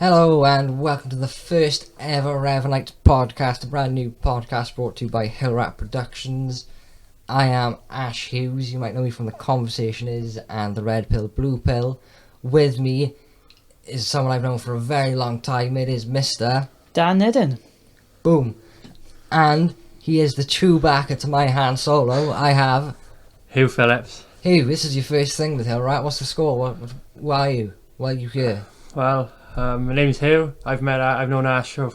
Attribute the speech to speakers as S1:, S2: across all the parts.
S1: Hello and welcome to the first ever Revanites podcast, a brand new podcast brought to you by Hillrat Productions. I am Ash Hughes, you might know me from The Conversation Is and The Red Pill, Blue Pill. With me is someone I've known for a very long time, it is Mr.
S2: Dan Nidden.
S1: Boom. And he is the Chewbacca to my Han Solo. I have...
S3: Hugh Phillips.
S1: Hugh, this is your first thing with Hillrat. What's the score? Why are you? Why are you here?
S3: Well, my name's Hugh. I've known Ash for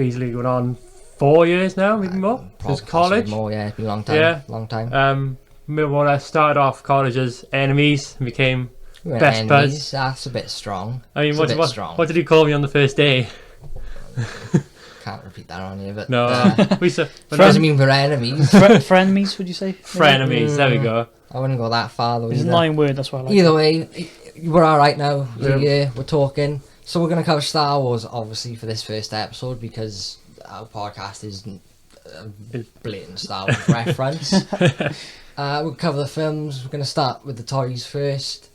S3: easily going on 4 years now, maybe more. Since college.
S1: More, yeah, it's been a long time.
S3: Yeah.
S1: Long time.
S3: When I started off college as enemies and became best buds.
S1: That's a bit strong.
S3: I mean,
S1: what
S3: did he call me on the first day?
S1: Can't repeat that on here, but
S3: no.
S1: doesn't mean we're enemies.
S2: Frenemies, would you say?
S3: Frenemies, there we go.
S1: I wouldn't go that far though.
S2: It's a 9-word, that's why I like
S1: Either
S2: it.
S1: way, we're alright now.
S3: Yeah.
S1: We're talking. So we're going to cover Star Wars, obviously, for this first episode, because our podcast is a blatant Star Wars reference. We'll cover the films. We're going to start with the toys first.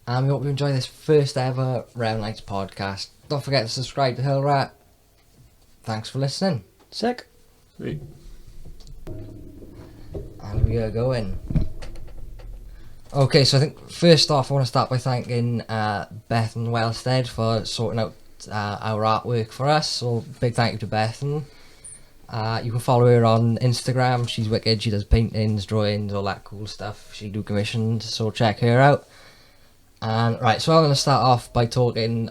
S1: And we hope you enjoy this first ever Revanites podcast. Don't forget to subscribe to Hillrat. Thanks for listening.
S2: Sick.
S3: Sweet.
S1: And we are going. Okay, so I think first off I want to start by thanking Bethan Wellstead for sorting out our artwork for us. So big thank you to Bethan. You can follow her on Instagram. She's wicked. She does paintings, drawings, all that cool stuff. She do commissions, so check her out. And right, so I'm going to start off by talking.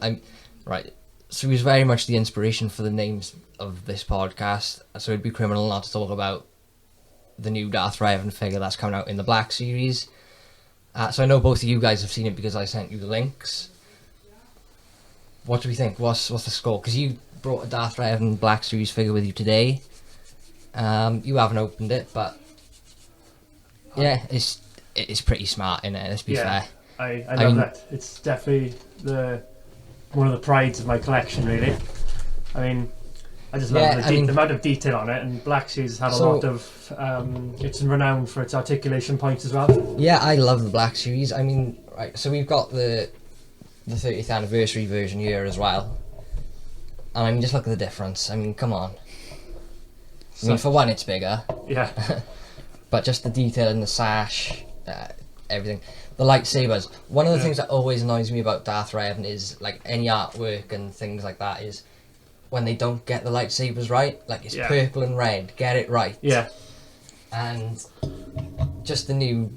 S1: So he was very much the inspiration for the names of this podcast. So it'd be criminal not to talk about the new Darth Revan figure that's coming out in the Black series. So I know both of you guys have seen it because I sent you the links. What do we think? What's the score? Because you brought a Darth Revan Black series figure with you today. You haven't opened it, but yeah, it's pretty smart in it. Let's be fair.
S3: I love that. It's definitely one of the prides of my collection, really. I mean, I just love the amount of detail on it, and Black Series has had a lot of... it's renowned for its articulation points as well.
S1: Yeah, I love the Black Series. I mean, right, so we've got the 30th anniversary version here as well. And I mean, just look at the difference. I mean, come on. I mean, for one, it's bigger.
S3: Yeah.
S1: But just the detail in the sash, everything. The lightsabers. One of the things that always annoys me about Darth Revan is, like, any artwork and things like that is when they don't get the lightsabers right. Like, it's purple and red. Get it right.
S3: Yeah.
S1: And just the new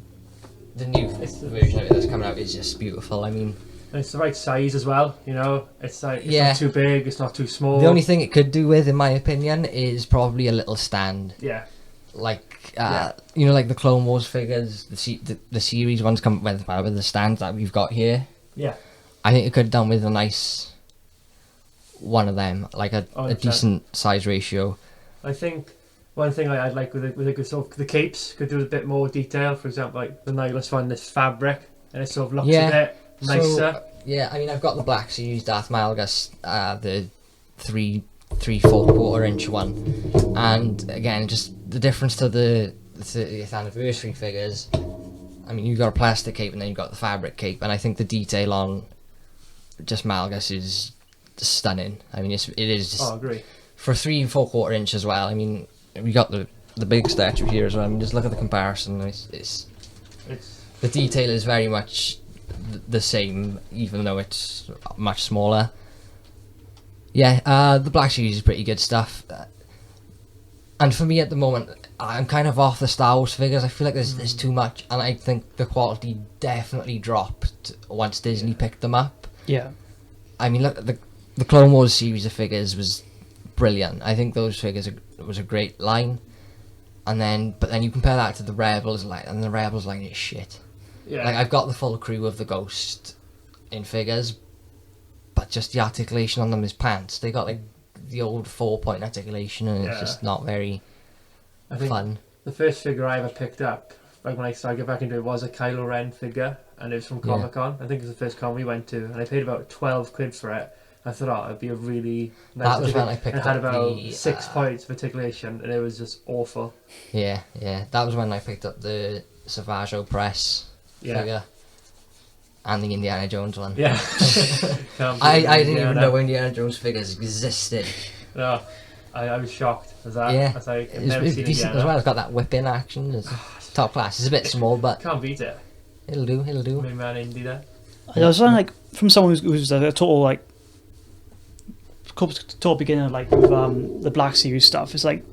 S1: version of it that's coming out is just beautiful. I mean,
S3: and it's the right size as well, you know. It's like not too big, it's not too small.
S1: The only thing it could do with, in my opinion, is probably a little stand.
S3: Yeah.
S1: Like you know, like the Clone Wars figures, the series ones come with the stand that we've got here.
S3: Yeah.
S1: I think it could have done with a nice one of them, like a decent size ratio.
S3: I think one thing I'd like with the capes could do a bit more detail. For example, like the Nihilus one, this fabric, and it sort of looks a bit nicer.
S1: So, I mean, I've got the Black Series Darth Malgus, the 3/4 inch one, and again, just the difference to the 30th anniversary figures. I mean, you've got a plastic cape and then you've got the fabric cape, and I think the detail on just Malgus is stunning. I mean, it is just,
S3: I agree.
S1: For 3/4 inch as well. I mean, we got the big statue here as well. I mean, just look at the comparison. It's the detail is very much the same, even though it's much smaller. Yeah, the Black Series is pretty good stuff. And for me at the moment, I'm kind of off the Star Wars figures. I feel like there's too much, and I think the quality definitely dropped once Disney picked them up.
S2: Yeah. I
S1: mean, look, the Clone Wars series of figures was brilliant. I think those figures was a great line. But then you compare that to the Rebels, and the Rebels line is shit.
S3: Yeah.
S1: Like, I've got the full crew of the Ghost in figures, but just the articulation on them is pants. They got like the old 4-point articulation, and it's just not very fun.
S3: The first figure I ever picked up, like when I started getting back into it, was a Kylo Ren figure, and it was from Comic-Con. I think it was the first con we went to, and I paid about 12 quid for it. I thought, it'd be a really nice... That was when I picked up. It had about 6 points of articulation, and it was just awful. Yeah.
S1: That was when I picked up the Savage Press figure. and the Indiana Jones one.
S3: Yeah.
S1: I didn't even know Indiana Jones figures existed.
S3: No, I was shocked as that.
S1: Yeah,
S3: I was like, I've
S1: it's
S3: never seen
S1: decent
S3: Indiana.
S1: as well. It's got that whip-in action. It's top class. It's a bit small, but
S3: Can't beat it.
S1: it'll do.
S3: Main man Indy there.
S2: I was saying, like, from someone who's a total, like, total beginner, like, with the Black Series stuff, it's like,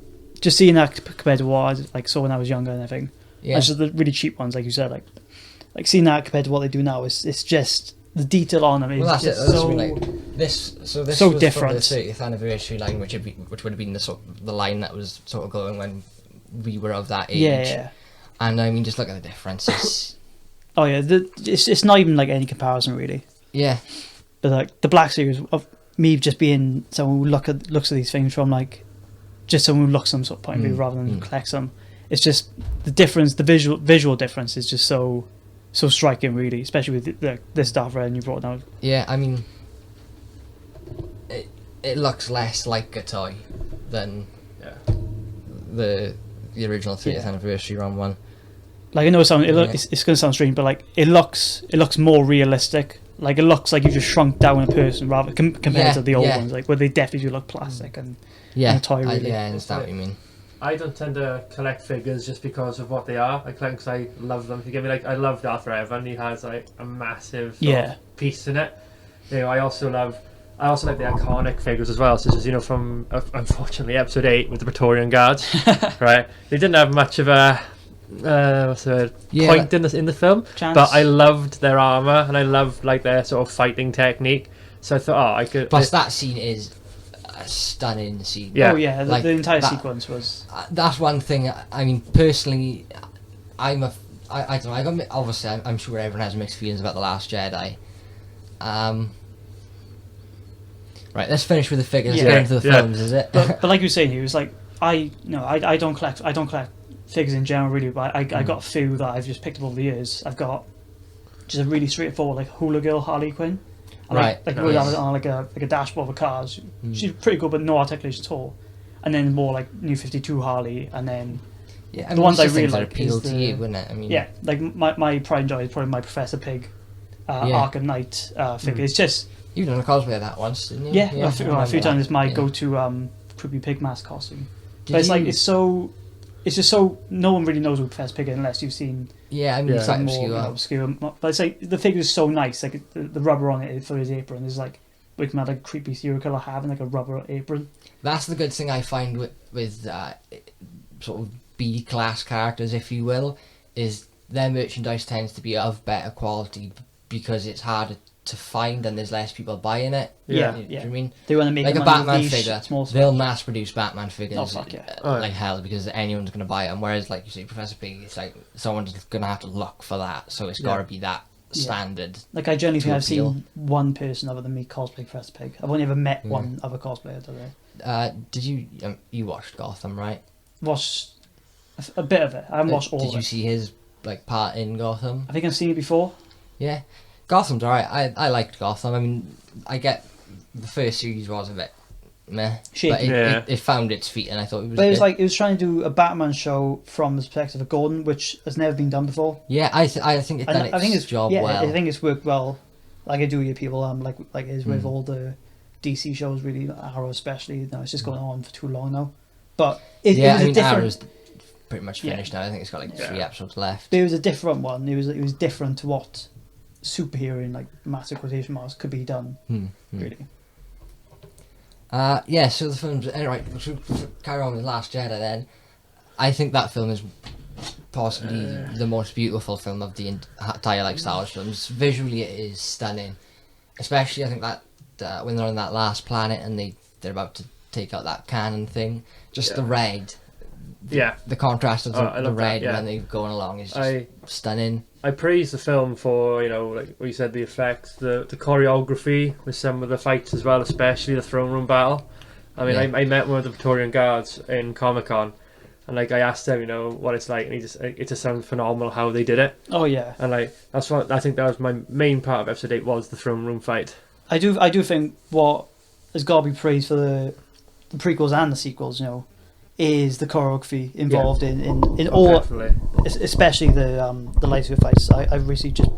S2: just seeing that compared to what I like, saw when I was younger and everything.
S1: yeah,
S2: And just the really cheap ones, like you said, like seeing that compared to what they do now, it's just, the detail on them is
S1: well, that's
S2: just
S1: it. That's
S2: so...
S1: like, this
S2: so
S1: was
S2: different.
S1: from the 30th anniversary line, which would have been the line that was sort of going when we were of that age.
S2: Yeah.
S1: And I mean, just look at the differences.
S2: Oh yeah, it's not even like any comparison really.
S1: Yeah,
S2: But like the Black Series of me just being someone who looks at these things from like just someone who looks at them sort of point of view rather than collects them. It's just the difference, the visual difference is just so striking really, especially with this Darth Vader you brought down.
S1: yeah. I mean, it looks less like a toy than the original 30th anniversary run one.
S2: Like I know it's going to sound strange, but like it looks more realistic. Like it looks like you just shrunk down a person rather compared to the old ones, like where they definitely do look plastic and a toy. Really.
S1: I understand what you mean.
S3: I don't tend to collect figures just because of what they are. I collect because I love them. If you give me like, I love Darth Revan. He has like a massive piece in it. You know, I also like the iconic figures as well, such as from unfortunately episode 8 with the Praetorian Guards. Right, they didn't have much of a point in the film,
S2: Chance.
S3: but I loved their armor and I loved like their sort of fighting technique. So I thought, I could.
S1: Plus, that scene is a stunning scene.
S3: Yeah.
S2: Oh yeah,
S1: Like,
S2: the entire
S1: that
S2: sequence was.
S1: That's one thing. I mean, personally, I don't know. Obviously, I'm sure everyone has mixed feelings about The Last Jedi. Right, let's finish with the figures.
S2: Yeah.
S1: Get into the films, is it?
S2: But like you were saying, he was like, I don't collect figures in general really, but I got a few that I've just picked up over the years. I've got just a really straightforward like Hula Girl Harley Quinn. Like on like a dashboard of a car. She's pretty good, but no articulation at all. And then more like New 52 Harley, and then the ones I really like
S1: appeal to you, wouldn't it? I mean,
S2: like my pride and joy is probably my Professor Pig, Arkham Knight figure. It's just
S1: you've done a cosplay of that once, didn't you?
S2: Yeah, a few times. It's my go-to Creepy Pig mask costume. But it's just so no one really knows who Professor Pig is unless you've seen.
S1: Yeah, I mean, it's like
S2: more obscure. But it's like the figure is so nice. Like the rubber on it for his apron is like we can have like a creepy serial killer having like a rubber apron.
S1: That's the good thing I find with sort of B class characters, if you will, is their merchandise tends to be of better quality because it's harder to find and there's less people buying it.
S2: Yeah.
S1: Do you know what I mean?
S2: They want to make
S1: like a Batman figure.
S2: Small
S1: they'll mass produce Batman figures
S2: Oh,
S1: like hell because anyone's going to buy them. Whereas, like you say, Professor Pig, it's like someone's going to have to look for that, so it's got to be that standard.
S2: Like I generally think I've seen one person other than me cosplay Professor Pig. I've only ever met one other cosplayer.
S1: Did you watched Gotham, right?
S2: Watched a bit of it. I haven't watched all of it.
S1: Did you see his like part in Gotham?
S2: I think I've seen it before.
S1: Yeah. Gotham's alright. I liked Gotham. I mean, I get the first series was a bit meh,
S2: shaky.
S1: But it found its feet, and I thought it was.
S2: But it was like it was trying to do a Batman show from the perspective of Gordon, which has never been done before.
S1: Yeah, I think it's done its job well.
S2: I think it's worked well. Like I do hear people like is with all the DC shows, really Arrow especially. It's just going on for too long now. But it was
S1: Arrow's pretty much finished now. I think it's got like 3 episodes left.
S2: But it was a different one. It was different to what superhero in like massive quotation marks could be done. Really.
S1: So the films. Anyway, we'll carry on with Last Jedi then. I think that film is possibly the most beautiful film of the entire Star Wars films. Visually, it is stunning. Especially, I think that when they're on that last planet and they're about to take out that cannon thing, just the red. The contrast of the red when they're going along is just stunning. I
S3: praise the film for, like what you said, the effects, the choreography with some of the fights as well, especially the throne room battle. I mean, I met one of the Praetorian Guards in Comic-Con, and I asked him, what it's like, and it just sounds phenomenal how they did it.
S2: Oh yeah.
S3: And that's what I think that was my main part of episode 8 was the throne room fight.
S2: I do think what has got to be praised for the prequels and the sequels, is the choreography involved in all,
S3: definitely.
S2: Especially the lightsaber fights. I've recently just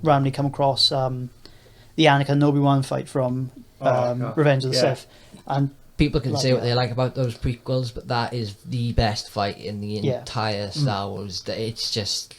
S2: randomly come across the Anakin and Obi-Wan fight from Revenge of the Sith, and
S1: people can say what they like about those prequels, but that is the best fight in the entire Star Wars. It's just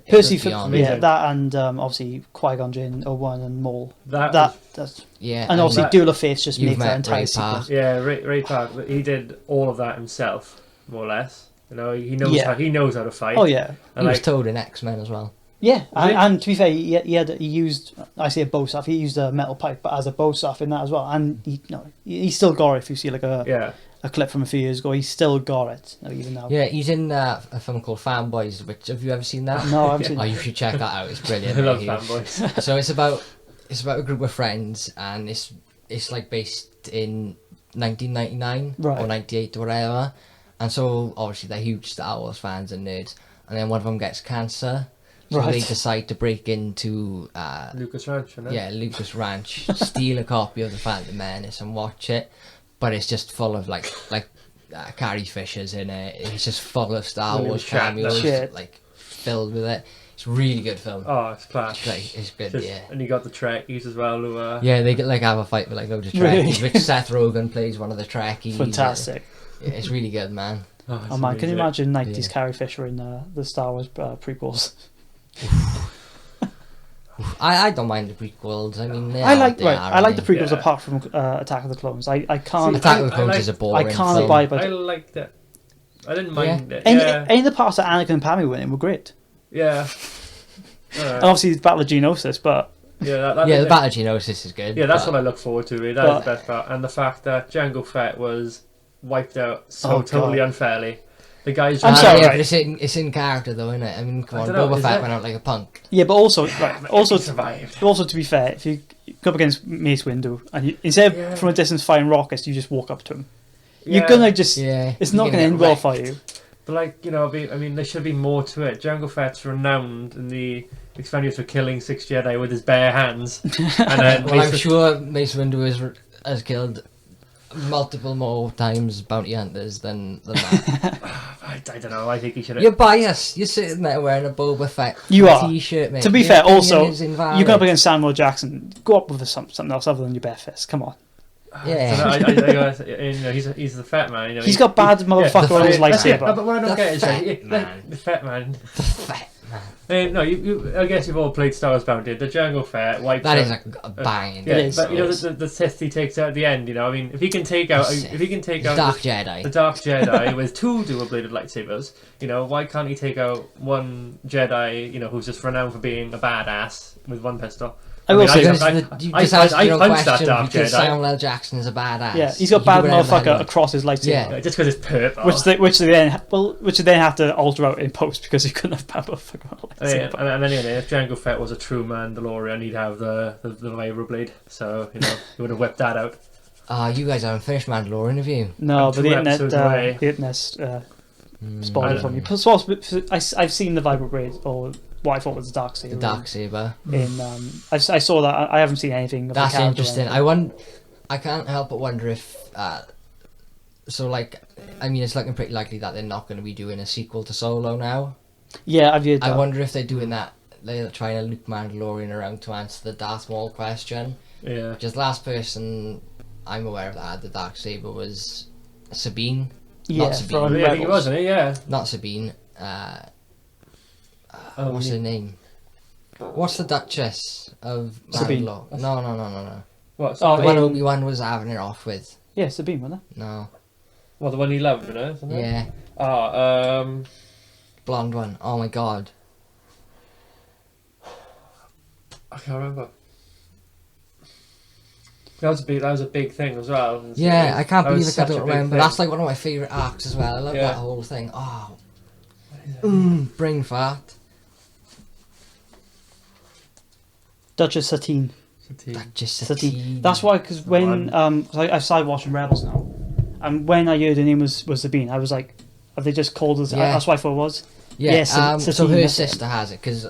S2: Percy, that and obviously Qui-Gon Jinn, Obi-Wan and Maul. That's and obviously Duel of Fates just makes that entire sequence.
S3: Yeah, Ray Park. He did all of that himself, more or less. You know, he knows how to fight.
S2: Oh yeah,
S1: and he was told in X-Men as well.
S2: Yeah, and to be fair, he used, I say a bow staff. He used a metal pipe, but as a bow staff in that as well. And he still got it. If you see like a clip from a few years ago, he still got it even now.
S1: Yeah, he's in a film called Fanboys. Which have you ever seen that?
S2: No, I haven't seen.
S1: Oh, you should check that out. It's brilliant.
S3: I love Fanboys.
S1: So it's about a group of friends, and it's like based in 1999 or 98 or whatever. And so obviously they're huge Star Wars fans and nerds. And then one of them gets cancer. So they decide to break into
S3: Lucas Ranch, isn't it?
S1: Yeah, Lucas Ranch, steal a copy of The Phantom Menace and watch it. But it's just full of like Carrie Fisher's in it. It's just full of Star Wars cameos, like filled with it. It's a really good film.
S3: Oh, it's class.
S1: It's good,
S3: And you got the Trekkies as well. Who,
S1: they get have a fight with like loads of Trekkies, which Seth Rogen plays one of the Trekkies.
S2: Fantastic.
S1: It's really good, man.
S2: Oh man, can you imagine 90s Carrie Fisher in the Star Wars prequels?
S1: I don't mind the prequels. I mean,
S2: I like the prequels apart from Attack of the Clones. I can't.
S1: Attack of the Clones is a boring.
S2: I can't abide by.
S3: I liked it. I didn't mind it.
S2: Any of the parts that Anakin and Padme were in were great.
S3: Yeah.
S2: And obviously the Battle of Geonosis, but
S1: the Battle of Geonosis is good.
S3: Yeah, that's what I look forward to. Really. That is the best part, and the fact that Jango Fett was wiped out totally unfairly. The guy's
S2: I'm sorry,
S1: but it's in character though, isn't it? I mean, come on, Boba Fett went out like a punk.
S2: Yeah, but also
S3: survived.
S2: Also, to be fair, if you go up against Mace Windu and instead of from a distance firing rockets, you just walk up to him. You're gonna just it's not gonna end well for you.
S3: But I mean, there should be more to it. Jango Fett's renowned in the Expenditure for killing 6 Jedi with his bare hands. And then
S1: I'm sure Mace Windu has killed multiple more times bounty hunters than that.
S3: I don't know. I think he should have.
S1: You're biased. You're sitting there wearing a Boba Fett t-shirt, mate.
S2: To be fair, also, you go up against Samuel Jackson. Go up with something else other than your bare fist. Come on.
S1: Yeah.
S3: He's the fat man.
S2: He's got bad motherfucker on his lightsaber.
S3: But what I don't get is the fat man.
S1: The fat man.
S3: I guess you've all played Star Wars Bounty. The Jango Fett wipes
S1: that
S3: out.
S1: Is a banging.
S3: Yeah, but the Sith he takes out at the end. I mean, if he can take out
S1: the Dark
S3: Jedi with 2 dual-bladed lightsabers, why can't he take out one Jedi, who's just renowned for being a badass with one pistol?
S2: I will say,
S3: I punched that Dark Jedi.
S1: Samuel L. Jackson is a badass.
S2: Yeah, he's got bad motherfucker across his lightsaber.
S3: Yeah, just because it's purple.
S2: Which they then have to alter out in post because he couldn't have bad motherfucker on a lightsaber.
S3: And anyway, if Jango Fett was a true Mandalorian, he'd have the vibroblade. So he would have whipped that out.
S1: You guys haven't finished Mandalorian, have you?
S2: No, but the internet spoiled it for me. I've seen the vibroblade or what I thought was the Darksaber.
S1: The Darksaber.
S2: I saw that. I haven't seen anything.
S1: That's interesting. I can't help but wonder if. It's looking pretty likely that they're not going to be doing a sequel to Solo now.
S2: Yeah, I've heard that.
S1: I wonder if they're doing that. They're trying to loop Mandalorian around to answer the Darth Maul question.
S3: Yeah.
S1: Just last person I'm aware of that had the Darksaber was Sabine.
S2: Yeah,
S1: not Sabine.
S3: I think it wasn't it? Yeah.
S1: Not Sabine. What's her name? What's the Duchess of Mandalore? No.
S3: What?
S1: The one Obi-Wan was having it off with.
S2: Yeah, Sabine, wasn't it?
S1: No.
S3: Well, the one he loved, isn't it?
S1: Yeah. Blonde one. Oh my god.
S3: I can't remember. That was a big thing as well.
S1: Yeah, I can't believe I don't remember. That's like one of my favourite arcs as well. I love that whole thing. Oh. Brain fart.
S2: Duchess Satine.
S1: Duchess Satine.
S2: That's why, because when I started watching Rebels now, and when I heard her name was Sabine, I was like, have they just called us? That's what I thought it was.
S1: Yeah.
S2: Satine,
S1: so her sister has it because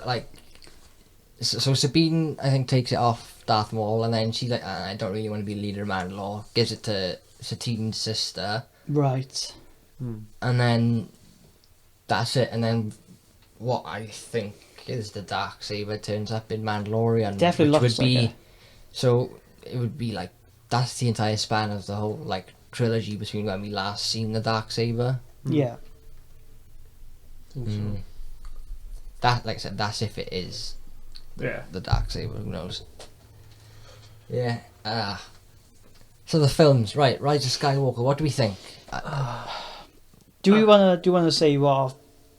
S1: so Sabine I think takes it off Darth Maul, and then she I don't really want to be leader of Mandalore. Gives it to Satine's sister.
S2: Right.
S1: And then that's it. And then what I think is the Darksaber turns up in Mandalorian.
S2: Definitely
S1: which
S2: looks
S1: would be
S2: like it.
S1: so. It would be like that's the entire span of the whole like trilogy between when we last seen the Darksaber.
S2: Yeah.
S1: That, like I said, that's if it is
S3: Yeah.
S1: the Darksaber. Who knows? Yeah. So the films, right? Rise of Skywalker. What do we think?
S2: Do we wanna say what our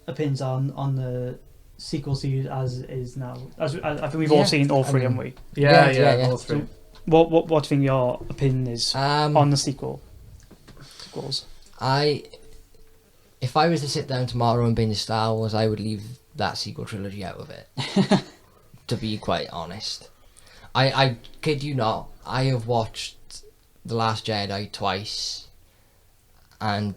S2: opinions on the sequel series as is now? As I think we've all seen all three, haven't we?
S3: Yeah. All three.
S2: What do you think your opinion is on the sequels?
S1: If I was to sit down tomorrow and binge Star Wars, I would leave that sequel trilogy out of it. To be quite honest, I kid you not. I have watched The Last Jedi twice, and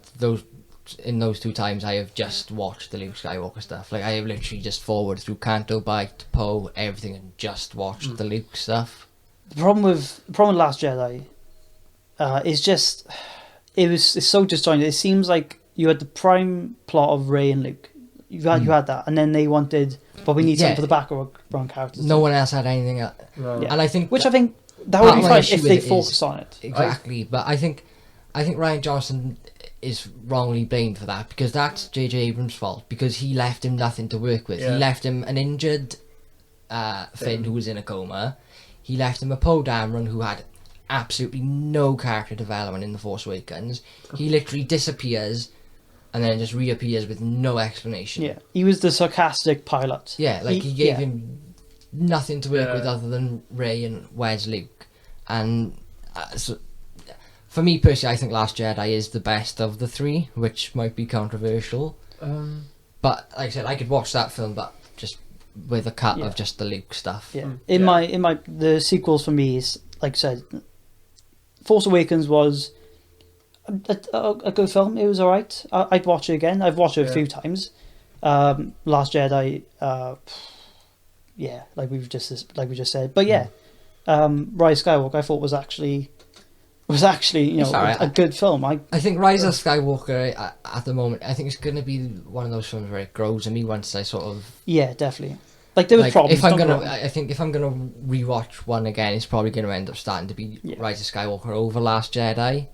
S1: in those 2 times I have just watched the Luke Skywalker stuff. Like I have literally just forward through Canto Bight, Poe, everything, and just watched the Luke stuff.
S2: The problem with Last Jedi is just it's so disjointed. It seems like you had the prime plot of Rey and Luke. You had that, and then they wanted, but we need something for the background characters.
S1: No one else had anything else.
S3: No.
S2: Yeah.
S1: And I think
S2: I think that would be fine
S1: issue
S2: if
S1: with
S2: they
S1: it
S2: focus
S1: is-
S2: on it.
S1: Exactly, but I think Rian Johnson is wrongly blamed for that because that's J.J. Abrams' fault because he left him nothing to work with.
S3: Yeah.
S1: He left him an injured Finn who was in a coma. He left him a Poe Dameron who had absolutely no character development in The Force Awakens. He literally disappears and then just reappears with no explanation.
S2: Yeah, he was the sarcastic pilot.
S1: Yeah, like he gave him nothing to work with other than Rey and where's Luke. And so, for me personally, I think Last Jedi is the best of the 3, which might be controversial. But like I said, I could watch that film, but just with a cut of just the Luke stuff.
S2: Yeah. In my the sequels for me is like I said, Force Awakens was a good film. It was alright. I'd watch it again. I've watched it a few times. Last Jedi, like we just said. But Rise of Skywalker I thought was actually a good film. I
S1: think Rise of Skywalker at the moment, I think it's going to be one of those films where it grows on me once I sort of
S2: definitely. Like there was problems.
S1: I think if I'm gonna rewatch one again, it's probably going to end up starting to be Rise of Skywalker over Last Jedi.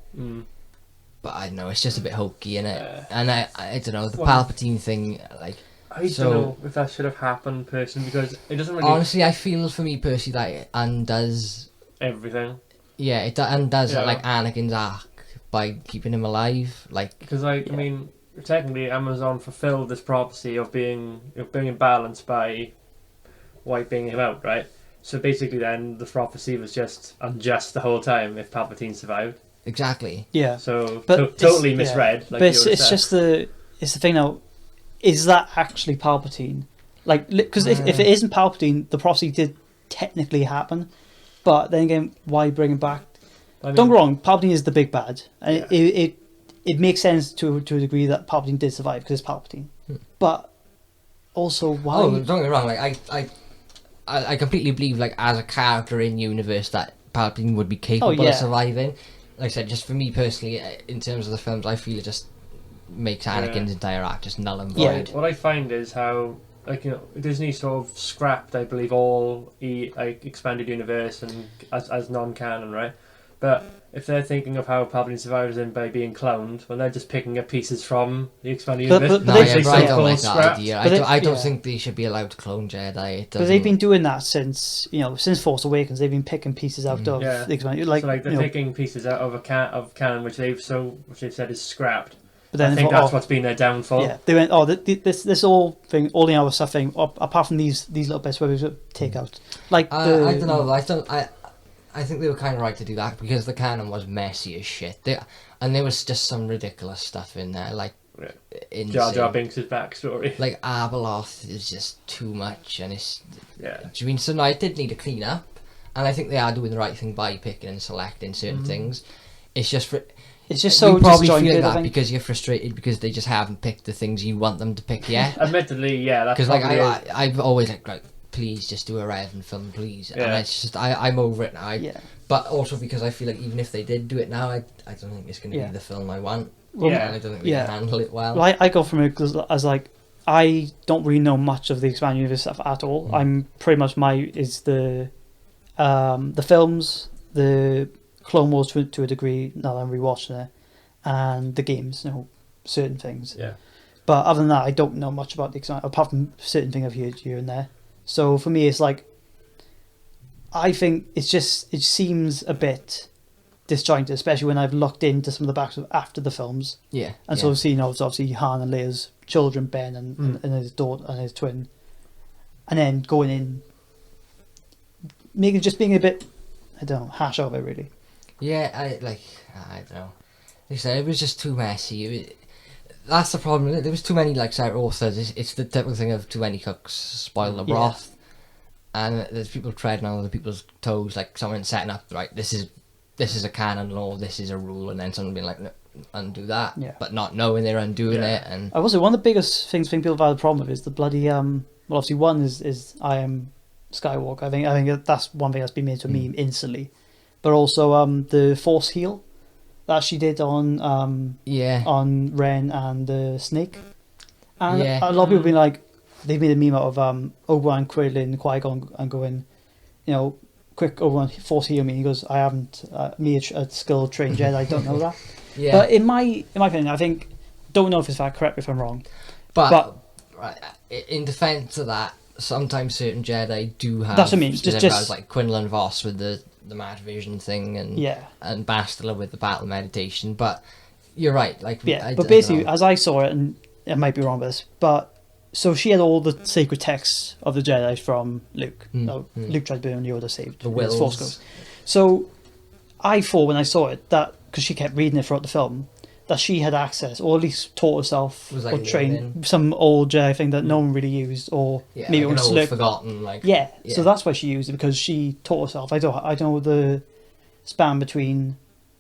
S1: But I don't know, it's just a bit hokey, innit? And I don't know, the Palpatine thing, like...
S3: I don't know if that should have happened, personally, because it doesn't really...
S1: Honestly, I feel for me, personally, that it undoes...
S3: everything.
S1: Yeah, it undoes, like, Anakin's arc by keeping him alive, like...
S3: Because, I mean, technically, Amazon fulfilled this prophecy of being in balance by wiping him out, right? So basically, then, the prophecy was just unjust the whole time if Palpatine survived.
S1: Exactly.
S2: Yeah.
S3: So totally misread. Like
S2: but it's just the thing now. Is that actually Palpatine? Like, because if it isn't Palpatine, the prophecy did technically happen. But then again, why bring him back? Don't get me wrong. Palpatine is the big bad, and it makes sense to a degree that Palpatine did survive because it's Palpatine. But also, why?
S1: Oh, don't get me wrong. Like I completely believe, like, as a character in universe, that Palpatine would be capable of surviving. Like I said, just for me personally, in terms of the films, I feel it just makes Anakin's entire arc just null and void.
S3: What I find is how, like, Disney sort of scrapped, I believe, all expanded universe and as non-canon, right? But if they're thinking of how Palpatine survives in by being cloned, well, they're just picking up pieces from the expanded universe.
S1: I don't like that idea. I don't think they should be allowed to clone Jedi.
S2: But they've been doing that since Force Awakens. They've been picking pieces out of the expanded.
S3: They're picking pieces out of canon, which they've said is scrapped.
S2: But then
S3: I think that's what's been their downfall.
S2: Yeah, they went, this whole thing, all the other stuff thing, apart from these little bits where we take out. Like
S1: I don't know. I think they were kind of right to do that because the canon was messy as shit. And there was just some ridiculous stuff in there, like insane.
S3: Jar Jar Binks' backstory.
S1: Like Abeloth is just too much, and it's Do you mean so? No, it did need a clean up, and I think they are doing the right thing by picking and selecting certain things. It's just so you probably feel that because you're frustrated because they just haven't picked the things you want them to pick yet.
S3: Admittedly, that's
S1: because I've always like please just do a Revan film, please. And it's just I'm over it now. But also because I feel like even if they did do it now, I don't think it's going to be the film I want. And I don't think they can handle it well.
S2: I go from it as like I don't really know much of the expanded universe stuff at all. I'm pretty much the films, the Clone Wars to a degree. Now that I'm rewatching it, and the games, certain things.
S3: Yeah.
S2: But other than that, I don't know much about the expanded, apart from certain things I've heard here and there. So for me, it's like, I think it seems a bit disjointed, especially when I've looked into some of the backstory after the films.
S1: Yeah.
S2: And so I've seen obviously Han and Leia's children, Ben and his daughter and his twin, and then going in, being a bit, I don't know, hash of it really.
S1: Yeah, I don't know. Like I said, it was just too messy. That's the problem. There was too many, like Sarah authors. It's the typical thing of too many cooks spoil the broth, and there's people treading on other people's toes. Like someone setting up, right? This is a canon law. This is a rule, and then someone being like, no, undo that, but not knowing they're undoing it. And
S2: I will say one of the biggest things people have had a problem with is the bloody well, obviously one is I am Skywalker. I think that's one thing that's been made to a meme instantly, but also the Force heal that she did on on Ren and the Snake, and a lot of people have been like, they've made a meme out of Obi-Wan Krillin, Qui-Gon, and going, quick Obi-Wan Force heal me. He goes, I haven't me a skilled trained Jedi, I don't know that. But in my opinion, I think, don't know if it's fact, correct me if I'm wrong, but
S1: right, in defense of that, sometimes certain Jedi do have.
S2: That's what I mean. Just
S1: like Quinlan Voss with the mad vision thing, and Bastila with the battle meditation. But you're right. Like
S2: but basically, as I saw it, and I might be wrong with this, but so she had all the sacred texts of the Jedi from Luke. Luke tried to burn Yoda, saved
S1: the wills.
S2: Force Ghost. So I thought when I saw it that, because she kept reading it throughout the film, that she had access, or at least taught herself, or trained some old Jedi thing that no one really used, or maybe
S1: like
S2: it was
S1: old forgotten.
S2: So that's why she used it, because she taught herself. I don't know the span between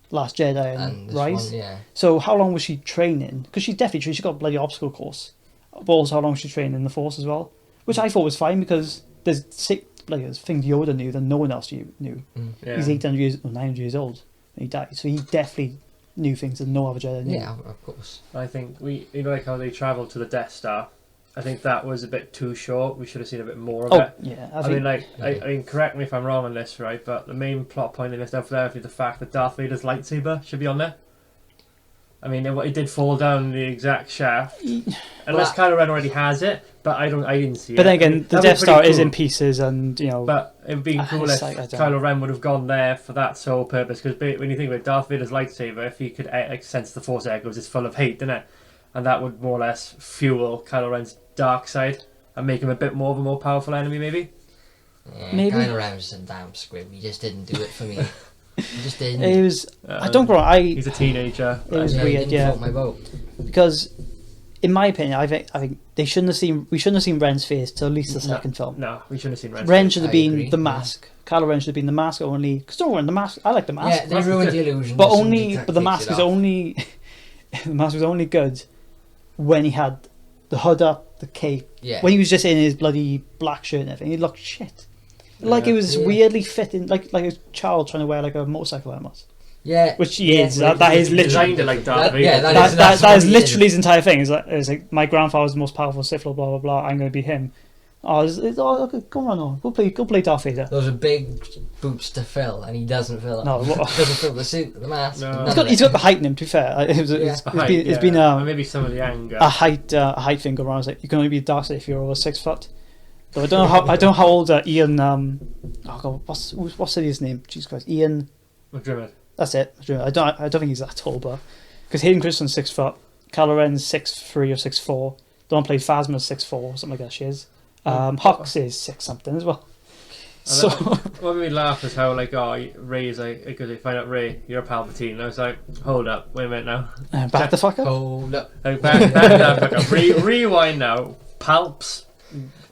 S2: Last Jedi and Rise. So how long was she training? Because she definitely trained. She got a bloody obstacle course. But also how long she trained in the Force as well, which I thought was fine, because there's things Yoda knew that no one else knew. He's 800 years or 900 years old and he died, so he definitely knew things that no other Jedi knew.
S1: Yeah, of course.
S3: I think like how they travelled to the Death Star. I think that was a bit too short. We should have seen a bit more of it.
S2: Yeah,
S3: I mean, correct me if I'm wrong on this, right? But the main plot point in this stuff there is the fact that Darth Vader's lightsaber should be on there. I mean, it did fall down the exact shaft, unless Kylo Ren already has it. But I didn't see it.
S2: But then again, the Death Star is in pieces, and
S3: But it would be cool if Kylo Ren would have gone there for that sole purpose. Because when you think about Darth Vader's lightsaber, if he could sense the Force echoes, it's full of hate, isn't it? And that would more or less fuel Kylo Ren's dark side and make him a bit more of a more powerful enemy, maybe.
S1: Yeah,
S2: maybe.
S1: Kylo Ren was a damn squib. He just didn't do it for me. He just didn't.
S2: It was. I don't go wrong.
S3: He's a teenager.
S2: It was weird,
S1: float my boat.
S2: Because, in my opinion, I think we shouldn't have seen Ren's face till at least the second film.
S3: No, we shouldn't have seen Ren's face.
S2: Ren should have been the mask. Kylo Ren should have been the mask only. Because don't worry, the mask. I like the mask.
S1: Yeah, they ruined the illusion.
S2: But the mask is only. The mask was only good when he had the hood up, the cape.
S1: Yeah.
S2: When he was just in his bloody black shirt and everything, he looked shit. Like it was weirdly fitting, like a child trying to wear like a motorcycle helmet.
S1: Yeah,
S2: which he is. That is literally
S3: like Darth Vader.
S1: Yeah,
S2: that is literally his entire thing. It's like my grandfather was the most powerful Sith Lord. Blah blah blah. I'm going to be him. Okay, come on, go play Darth Vader.
S1: Those are big boots to fill, and he doesn't fill it.
S2: No,
S1: he doesn't fill the suit, the mask.
S3: No.
S2: He's got the height in him. To be fair, it's been
S3: maybe some of the anger.
S2: A height thing going around. It's like you can only be Darth Vader if you're over 6 foot. So I don't know how old Ian. Oh God, what's his name? Jesus Christ, Ian
S3: McDermott.
S2: That's it. I don't think he's that tall, but because Hayden Christensen's 6 foot, Kylo Ren's 6'3" or 6'4". The one played Phasma's 6'4", something like that. She is. Hux is 6 something as well. So
S3: what made me laugh is how Ray's like, because they find out Ray, you're a Palpatine. And I was like, hold up, wait a minute now.
S2: Back the fuck up.
S1: Hold up.
S3: Back that fuck up. Rewind now. Palps.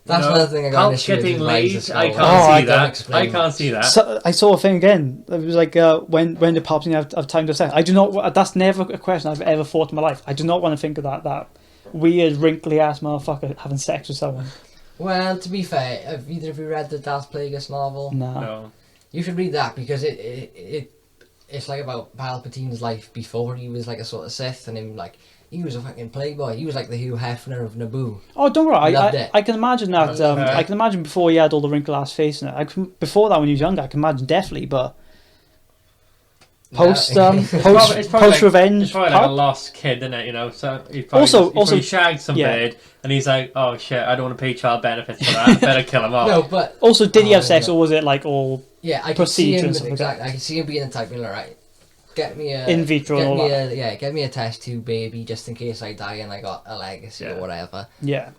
S1: That's another thing I got an issue with.
S3: Getting laid. I can't see that. I can't see that.
S2: So, I saw a thing again. It was like, when did Palpatine have time to sex? I do not. That's never a question I've ever thought in my life. I do not want to think of that weird, wrinkly ass motherfucker having sex with someone.
S1: Well, to be fair, have either of you read the Darth Plagueis novel?
S3: No.
S1: You should read that because it's like about Palpatine's life before he was like a sort of Sith, and him like he was a fucking playboy. He was like the Hugh Hefner of Naboo.
S2: Oh, don't worry.
S1: Loved it.
S2: I can imagine that. I can imagine before he had all the wrinkle ass face in it. Before that, when he was younger, I can imagine definitely. But post revenge,
S3: It's probably like a lost kid, isn't it? You know, so he probably shagged some bird, and he's like, "Oh shit, I don't want to pay child benefits for that. Better kill him off."
S1: No, but
S2: also, did he have sex, or was it like all?
S1: Yeah, I can see him. Exactly, I can see him being the type, right? Get me a
S2: in vitro.
S1: Get me get me a test tube baby, just in case I die and I got a legacy or whatever.
S2: Yeah.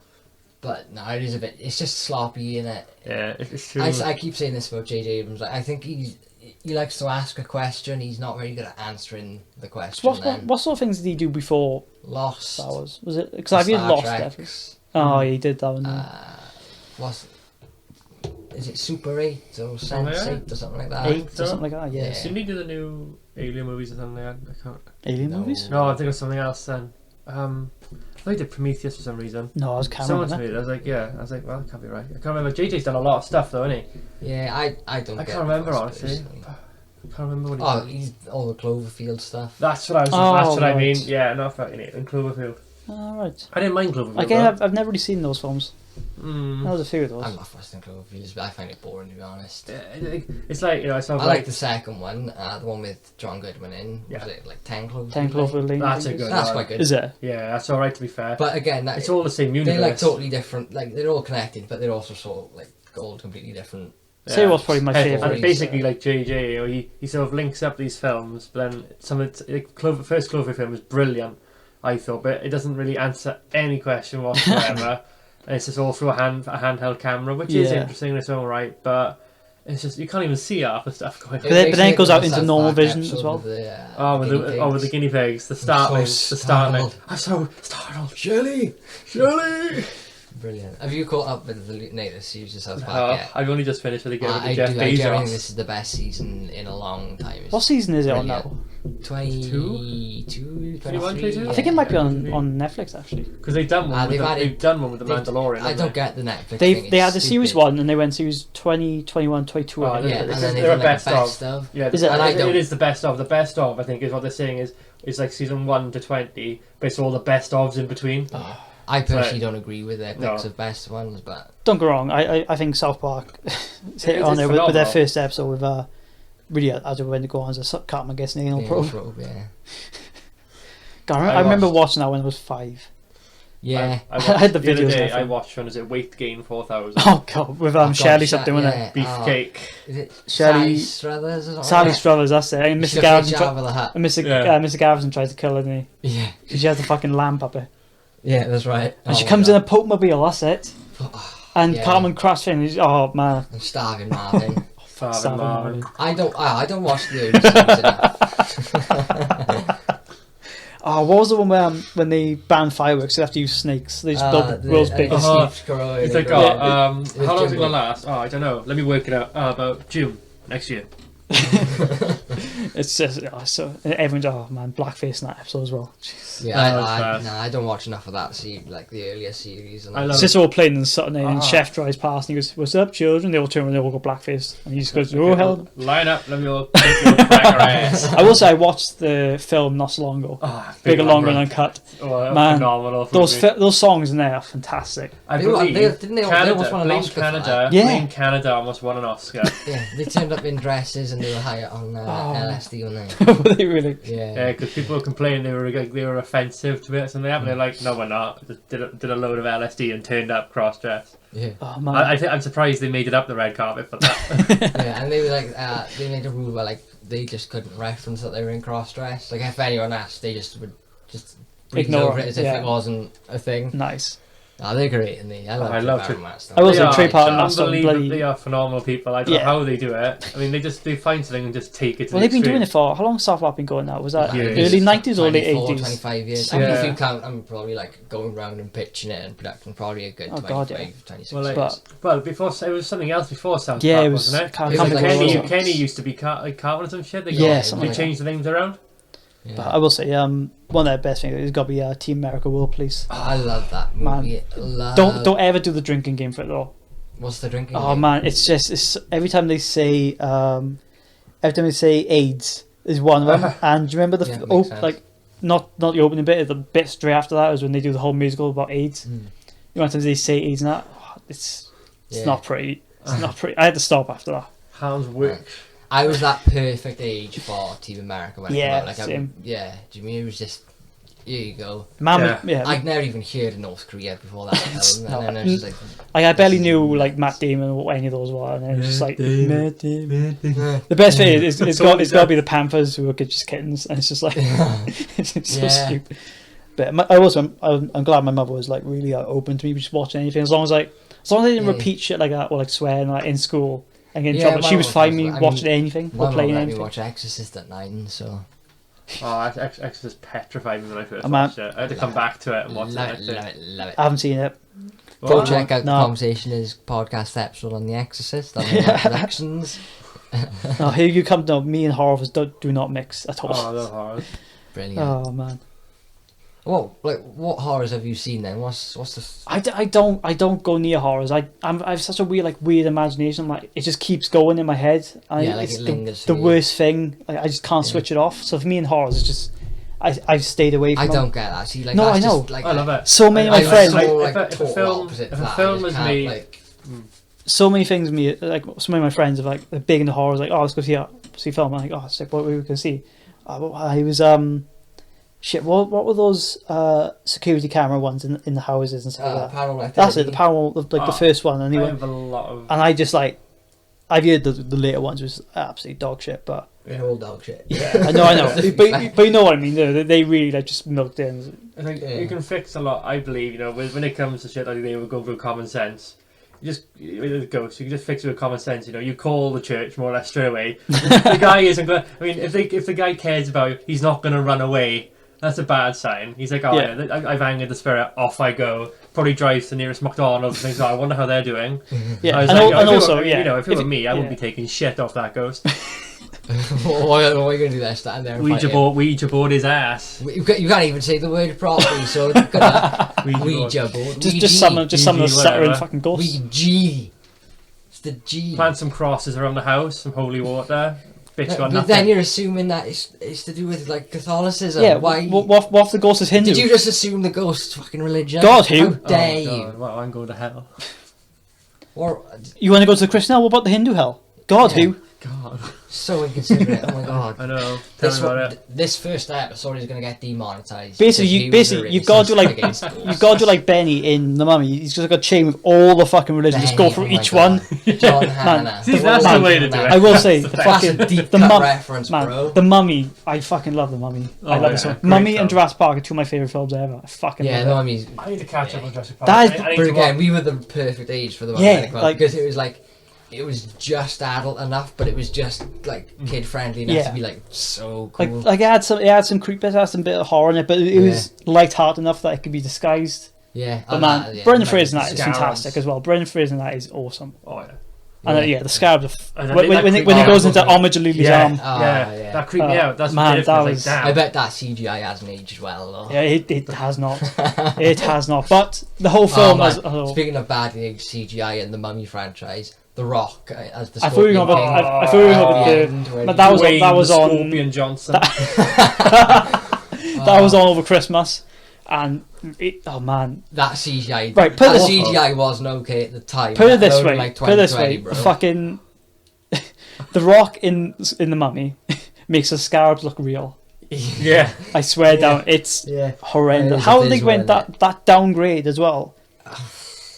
S1: But no, it is a bit. It's just sloppy, innit?
S3: Yeah, it's true.
S1: I keep saying this about J.J. Abrams. I think he likes to ask a question. He's not very good at answering the question.
S2: What sort of things did he do before
S1: Lost?
S2: Star Wars? Was it because I've used Lost? Definitely. Oh, he did that one.
S1: Is it Super 8 or Sense8 or something like that?
S2: 8 or something like that. Yeah.
S3: Didn't he do the new Alien movies or something like that? I can't.
S2: Alien movies?
S3: No, I think it was something else then. I thought he did Prometheus for some reason.
S2: No, I was Cameron.
S3: Someone told me it. I was like, well, that can't be right. I can't remember. JJ's done a lot of stuff though, hasn't he?
S1: Yeah, I don't.
S3: I can't remember honestly. I can't remember what he did.
S1: He's all the Cloverfield stuff.
S3: That's what I mean. Yeah, not fucking it. And Cloverfield.
S2: Right.
S3: I didn't mind Cloverfield.
S2: Again, I've never really seen those films. There was a few of those.
S1: I'm not fussed in Cloverfield, but I find it boring to be honest.
S3: It's like, you know, I
S1: like the second one, the one with John Goodman in.
S3: Yeah.
S1: Was it like 10 Cloverfield?
S2: 10 Cloverfield Lane.
S3: That's a good
S1: That's
S3: one.
S1: quite good.
S2: Is it?
S3: Yeah, that's alright to be fair.
S1: But again,
S3: it's all the same universe.
S1: They're like totally different. Like they're all connected, but they're also sort of like all completely different.
S2: Say what's probably my favourite.
S3: And basically, like JJ, you know, he sort of links up these films, but then some of the first Cloverfield film was brilliant, I thought, but it doesn't really answer any question whatsoever. And it's just all through a handheld camera, which is interesting in its own right, but it's just you can't even see half the stuff going on.
S2: But then it goes out into normal vision as well.
S3: With the guinea pigs, the startling. I'm so startled.
S1: Shirley. Brilliant. Have you caught up with the latest series of South Park yet?
S3: I've only just finished with Jeff Bezos.
S1: I think this is the best season in a long time.
S2: What season is it on now?
S1: 22, 23.
S2: I think it might be on Netflix actually.
S3: Because they've done one. They've done one with the Mandalorian.
S1: I don't get the Netflix.
S2: They had the series 1 and they went series 20, 21, 22.
S1: And then
S3: they're a best
S1: of.
S3: Yeah,
S2: is it?
S3: It is the best of. The best of, I think, is what they're saying is like season 1 to 20, but it's all the best ofs in between.
S1: I personally don't agree with their picks of best ones, but
S2: don't get wrong. I think South Park hit on there with their first episode with really as it went to go on as a Cartman gets an anal probe. I remember watching that when I was 5.
S1: Yeah,
S2: I had the videos.
S3: Day, I watched one. Is it Weight Gain 4000?
S2: Oh god, with Shelley something, wasn't it?
S3: Beefcake.
S1: Is it
S2: Shelley
S1: Struthers or something?
S2: Sally Struthers, that's it. And Mr. Garrison tries to kill her, doesn't he?
S1: Yeah,
S2: because she has the fucking lamb puppet.
S1: Yeah, that's right.
S2: And she comes in a Pope mobile. That's it. And Cartman crashes in. Oh man.
S1: And Starving Marvin.
S3: Starving Marvin.
S1: I don't watch the early series enough.
S2: Oh, what was the one when they banned fireworks? They have to use snakes. They just built the world's biggest.
S3: It's like, how long is it going to last? Oh, I don't know. Let me work it out. About June next year.
S2: It's just so everyone's blackface in that episode as well. Jeez.
S1: Yeah, I don't watch enough of that. Like the earlier series. And
S2: it's just all playing on Saturday, and Chef drives past and he goes, "What's up, children?" They all turn and they all go blackface, and he just goes, "Oh hell,
S3: line up, let me all crack our ass."
S2: I will say I watched the film not so long ago. Bigger, longer, and uncut. Man, phenomenal. Those songs in there are fantastic.
S3: I believe
S1: they almost won an Oscar.
S3: Blame Canada almost won an Oscar.
S1: Yeah, they turned up in dresses and they were high on LSD, weren't
S2: they? Were they really?
S3: Yeah, because people were complaining they were offensive to it, and they're like, no, we're not. Just did a load of LSD and turned up cross-dressed.
S1: Yeah.
S2: Oh man.
S3: I'm surprised they made it up the red carpet for that.
S1: Yeah, and they were like, they made a rule where like they just couldn't reference that they were in cross-dress. Like if anyone asked, they just would ignore it as if it wasn't a thing.
S2: Nice.
S1: Oh, they're great, and I love Trey Parton.
S2: I also Trey Parton.
S3: They are phenomenal people. I don't know how they do it. I mean, they find something and just take it to the
S2: they've been doing it for, how long has South Park been going now? Was that early 90s or late 80s?
S1: 25 years. I mean, if you count, I'm probably like going round and pitching it and production, probably a good 26 years.
S3: Well, before, it was something else before South Park, wasn't it? Kenny used to be Cartman and some shit. They changed the names around.
S2: Yeah. But I will say, one of their best things has got to be Team America World Police.
S1: Oh, I love that movie.
S2: Man, don't ever do the drinking game for it though.
S1: What's the drinking game?
S2: Oh man, it's every time they say AIDS is one of them. And do you remember not the opening bit, the bit straight after that is when they do the whole musical about AIDS. You know, sometimes they say AIDS and that. It's not pretty. It's not pretty. I had to stop after that.
S3: Hands work.
S1: I was that perfect age for Team America when it came out. Like,
S2: same.
S1: Jimmy, it was just, here you go.
S2: I'd
S1: never even heard of North Korea before that film. And then I was just
S2: like, I barely knew like Matt Damon or what any of those were, and it was just like Matt Damon. The best thing is it's got to be the Panthers who are just kittens, and it's just like it's so stupid. But I'm glad my mother was like really open to me just watching anything, as long as I didn't repeat shit like that or like swear like in school and get in trouble. She was fine me watching anything or playing anything.
S1: Me watch Exorcist at 9, so.
S3: Oh, Exorcist petrified me when I first watched it. I had to come back to it and watch it.
S1: Love it.
S2: I haven't seen it.
S1: Go check out the Conversation is podcast episode on The Exorcist on the introductions.
S2: No, here you come. No, me and horrors do not mix at all.
S3: Oh, I love horrors.
S1: Brilliant.
S2: Oh man.
S1: Well, like, what horrors have you seen then? What's the?
S2: I don't go near horrors. I have such a weird imagination. Like, it just keeps going in my head.
S1: Like
S2: it's
S1: it lingers.
S2: The worst thing. Like, I just can't switch it off. So for me in horrors, it's just I've stayed away from.
S1: I don't get that. See, like,
S2: no,
S1: that's
S2: I know.
S1: Just, like,
S3: I love it.
S2: So many of my friends.
S3: If a film was me,
S1: like,
S2: so many things. Me like some of my friends are like they're big into horrors. Like, oh, let's go see film. I'm like, oh, it's like what we were gonna see. He was shit. What were those security camera ones in the houses and stuff like that? That's it. The paranormal, like the first one. And I just like, I've heard the later ones was absolutely dog shit, but
S1: they're all dog shit.
S2: Yeah, I know. but you know what I mean. They really like just milked in.
S3: I think you can fix a lot. I believe, you know, when it comes to shit like they will go through common sense. With a ghost, you can just fix it with common sense. You know, you call the church more or less straight away. The guy isn't going. I mean, if the guy cares about you, he's not going to run away. That's a bad sign. He's like, I've angered the spirit. Off I go. Probably drives to the nearest McDonald's and thinks, I wonder how they're doing.
S2: Yeah,
S3: if it were me, I wouldn't be taking shit off that ghost.
S1: What are you going to do there? Stand there and
S3: Ouija board his ass.
S1: You can't even say the word properly, so Ouija board.
S2: Just some of the stuttering fucking ghosts.
S1: Ouija. It's the G.
S3: Plant some crosses around the house, some holy water. Bitch got
S1: but
S3: nothing.
S1: then you're assuming that it's to do with like Catholicism.
S2: Yeah,
S1: why?
S2: What if the ghost is Hindu?
S1: Did you just assume the ghost's fucking religion?
S2: God, who?
S1: How dare you?
S3: Well, I'm going to hell.
S1: Or
S2: you want to go to the Christian hell? What about the Hindu hell? God, who?
S3: God.
S1: So inconsiderate. Oh my god.
S3: I know. Tell me about it.
S1: This first episode is going to get demonetized.
S2: Basically, you've got to do like Benny in The Mummy. He's just got a chain with all the fucking religions. Just go through each one.
S1: John Hannah.
S3: See, that's the way to do it.
S2: I will say the
S1: reference,
S2: man,
S1: bro.
S2: The Mummy. I fucking love The Mummy. I love it so much. Mummy and Jurassic Park are two of my favourite films ever. I fucking love
S1: The Mummy's.
S3: I need to catch up on Jurassic Park.
S1: But again, we were the perfect age for The Mummy.
S2: Yeah,
S1: because it was like. It was just adult enough, but it was just like kid friendly enough to be like so cool.
S2: Like it had some creep bits, it had some bit of horror in it, but it was light-hearted enough that it could be disguised.
S1: Yeah,
S2: but man, Brendan Fraser in that is fantastic as well. Brendan Fraser in that is awesome.
S3: Oh yeah.
S2: And the scarabs when he goes into homage to Lily's arm.
S3: Yeah, that creeped me out. That's
S2: man, that was.
S1: I bet that CGI hasn't aged well though.
S2: Yeah, it has not. It has not. But the whole film has.
S1: Speaking of badly aged CGI in the Mummy franchise. The Rock as the
S2: I thought you were but that was on
S3: Scorpion Johnson.
S2: That was on over Christmas, and man,
S1: that CGI.
S2: Right,
S1: that CGI wasn't okay at the time.
S2: Put it this way.
S1: Like
S2: put it this way.
S1: Bro.
S2: Fucking The Rock in The Mummy makes the scarabs look real.
S3: Yeah,
S2: I swear down. It's horrendous. How they went that downgrade as well.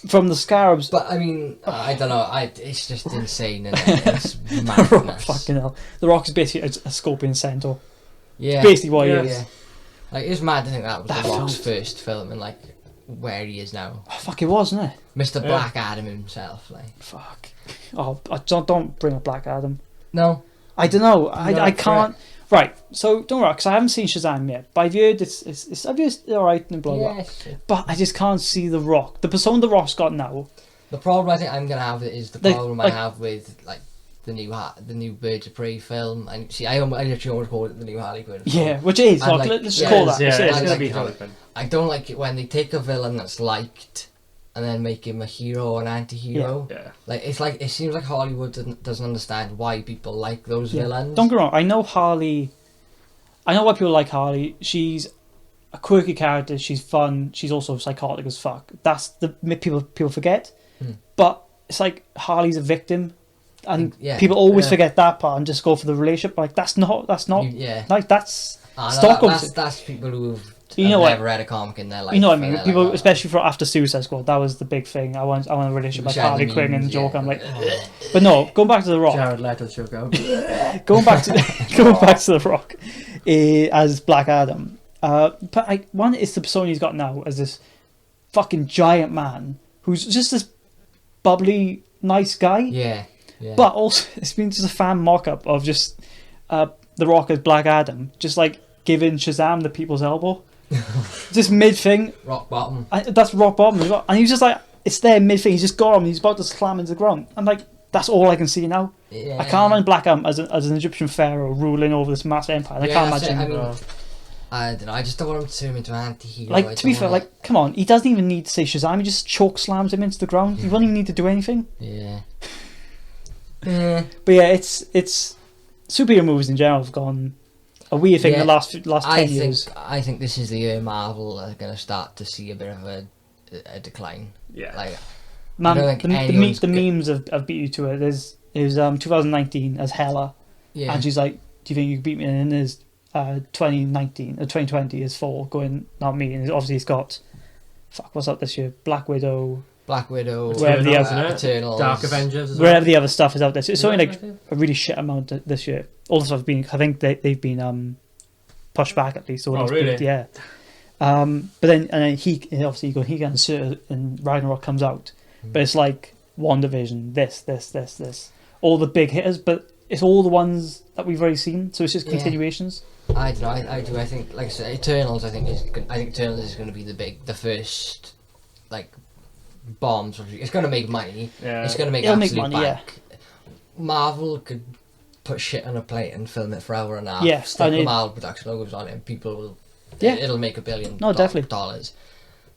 S2: From the scarabs.
S1: But I mean, I don't know. It's just insane, and it's madness.
S2: Fucking hell. The Rock is basically a scorpion centaur.
S1: Yeah,
S2: it's basically what he is.
S1: Yeah. Like, it's mad to think that was The Rock's first film, and like where he is now.
S2: Oh, fuck, it was, wasn't it?
S1: Mr. Black Adam himself, like.
S2: Fuck. Oh, don't bring up Black Adam.
S1: No.
S2: I don't know. I can't. Right, so don't worry, because I haven't seen Shazam yet, but I've heard it's alright and blah blah. Yes. But I just can't see The Rock. The persona The Rock's got now.
S1: The problem I think I'm gonna have is the problem I have with like the new Birds of Prey film. And see, I literally always call it the new Harley Quinn film.
S2: Yeah, which is like, let's just call that.
S3: Yeah, it's gonna be Harley Quinn.
S1: I don't like it when they take a villain that's liked and then make him a hero or an anti-hero.
S3: Yeah.
S1: Like it seems like Hollywood doesn't understand why people like those villains.
S2: Don't get me wrong, I know Harley I know why people like Harley. She's a quirky character. She's fun. She's also psychotic as fuck. That's the people forget. But it's like Harley's a victim, and people always forget that part and just go for the relationship. Like that's not like that's Stockholm.
S1: That's people who've
S2: never
S1: read a comic in their life.
S2: You know what I mean? People, like, especially for after Suicide Squad, that was the big thing. I want a relationship like Harley Quinn and Joker. I'm like, but no, going back to The Rock.
S3: Jared Leto Joker.
S2: going back to The Rock as Black Adam. But one is the persona he's got now as this fucking giant man who's just this bubbly, nice guy.
S1: Yeah.
S2: But also, it's been just a fan mock-up of just The Rock as Black Adam, just like giving Shazam the people's elbow. Just mid-thing.
S1: Rock bottom.
S2: That's rock bottom as well. And he's just like, it's there mid-thing, he's just got him, he's about to slam into the ground. I'm like, that's all I can see now.
S1: Yeah.
S2: I can't imagine Black Adam as an Egyptian pharaoh ruling over this massive empire. I can't imagine.
S1: I don't know. I just don't want him to turn him into an anti-hero.
S2: Like, to be fair, like, come on, he doesn't even need to say Shazam. He just choke slams him into the ground. He won't even need to do anything.
S1: Yeah.
S2: But yeah, it's superhero movies in general have gone a weird thing in the last 10 years.
S1: I think this is the year Marvel are going to start to see a bit of a decline.
S3: Yeah.
S1: Like,
S2: man, the memes have beat you to it. There's 2019 as Hela, and she's like, "Do you think you could beat me?" And there's 2019 or 2020 is Thor going, "Not me." And obviously he's got, what's up this year? Black Widow,
S3: wherever the other
S1: Eternals,
S3: Dark Avengers,
S2: wherever the other stuff is out there. So it's only like a really shit amount this year. All the stuff I think they've been pushed back at least.
S3: Oh really?
S2: Yeah. But then he can and Ragnarok comes out, but it's like WandaVision, this, all the big hitters, but it's all the ones that we've already seen. So it's just continuations.
S1: I do. I think, like I said, Eternals. I think Eternals is going to be the first, like, bombs. It's going to make money. Yeah. It's going to make absolute bank. Yeah. Marvel could put shit on a plate and film it for an hour and a half.
S2: Yeah,
S1: stick the Marvel production logos on it, and people will. Yeah. It'll make $1 billion.
S2: No, definitely.
S1: Dollars.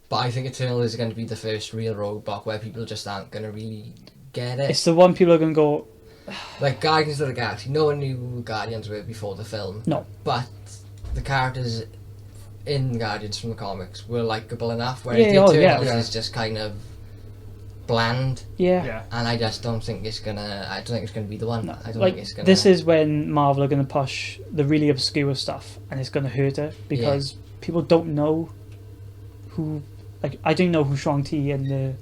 S1: But I think Eternals is going to be the first real roadblock where people just aren't going to really get it.
S2: It's the one people are going to go.
S1: Like Guardians of the Galaxy, no one knew who Guardians were before the film.
S2: No.
S1: But the characters in Guardians from the comics were likeable enough, whereas the Eternals is just kind of bland.
S2: Yeah.
S1: And I just don't think it's gonna. I don't think it's gonna be the one.
S2: No.
S1: I don't think it's gonna.
S2: This is when Marvel are going to push the really obscure stuff, and it's going to hurt it because people don't know who. Like, I don't know who Shang-Chi and I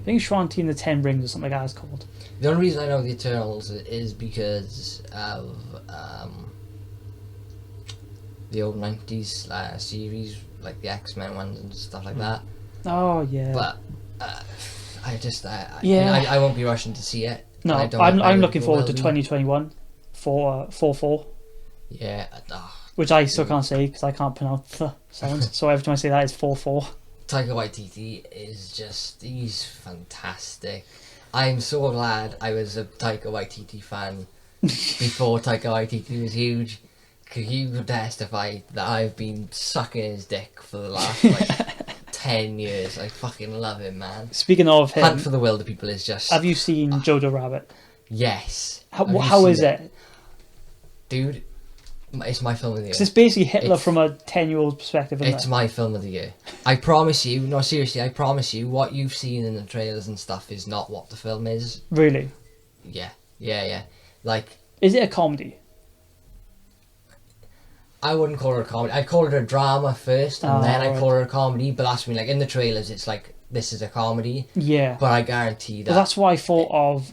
S2: think Shang-Chi and the Ten Rings or something like that is called.
S1: The only reason I know the Eternals is because of the old 90s series, like the X-Men ones and stuff like that.
S2: Oh, yeah.
S1: But I won't be rushing to see it.
S2: No, I'm looking forward to 2021 for 4-4.
S1: Yeah.
S2: Which I still can't say because I can't pronounce the sounds. So every time I say that, it's 4-4.
S1: Taika Waititi he's fantastic. I'm so glad I was a Taika Waititi fan before Taika Waititi was huge. Because you could testify that I've been sucking his dick for the last 10 years. I fucking love him, man.
S2: Speaking of him,
S1: Hunt for the Wilder People is just...
S2: Have you seen Jojo Rabbit?
S1: Yes.
S2: How is it?
S1: Dude, it's my film of the year.
S2: Because it's basically Hitler from a 10-year-old's perspective, isn't
S1: It's my film of the year. I promise you, no seriously, I promise you, what you've seen in the trailers and stuff is not what the film is.
S2: Really?
S1: Yeah. Like...
S2: Is it a comedy?
S1: I wouldn't call it a comedy. I'd call it a drama first, and then I'd call it a comedy, but that's when, like, in the trailers, it's like, this is a comedy.
S2: Yeah.
S1: But I guarantee that...
S2: Well, that's what I thought of...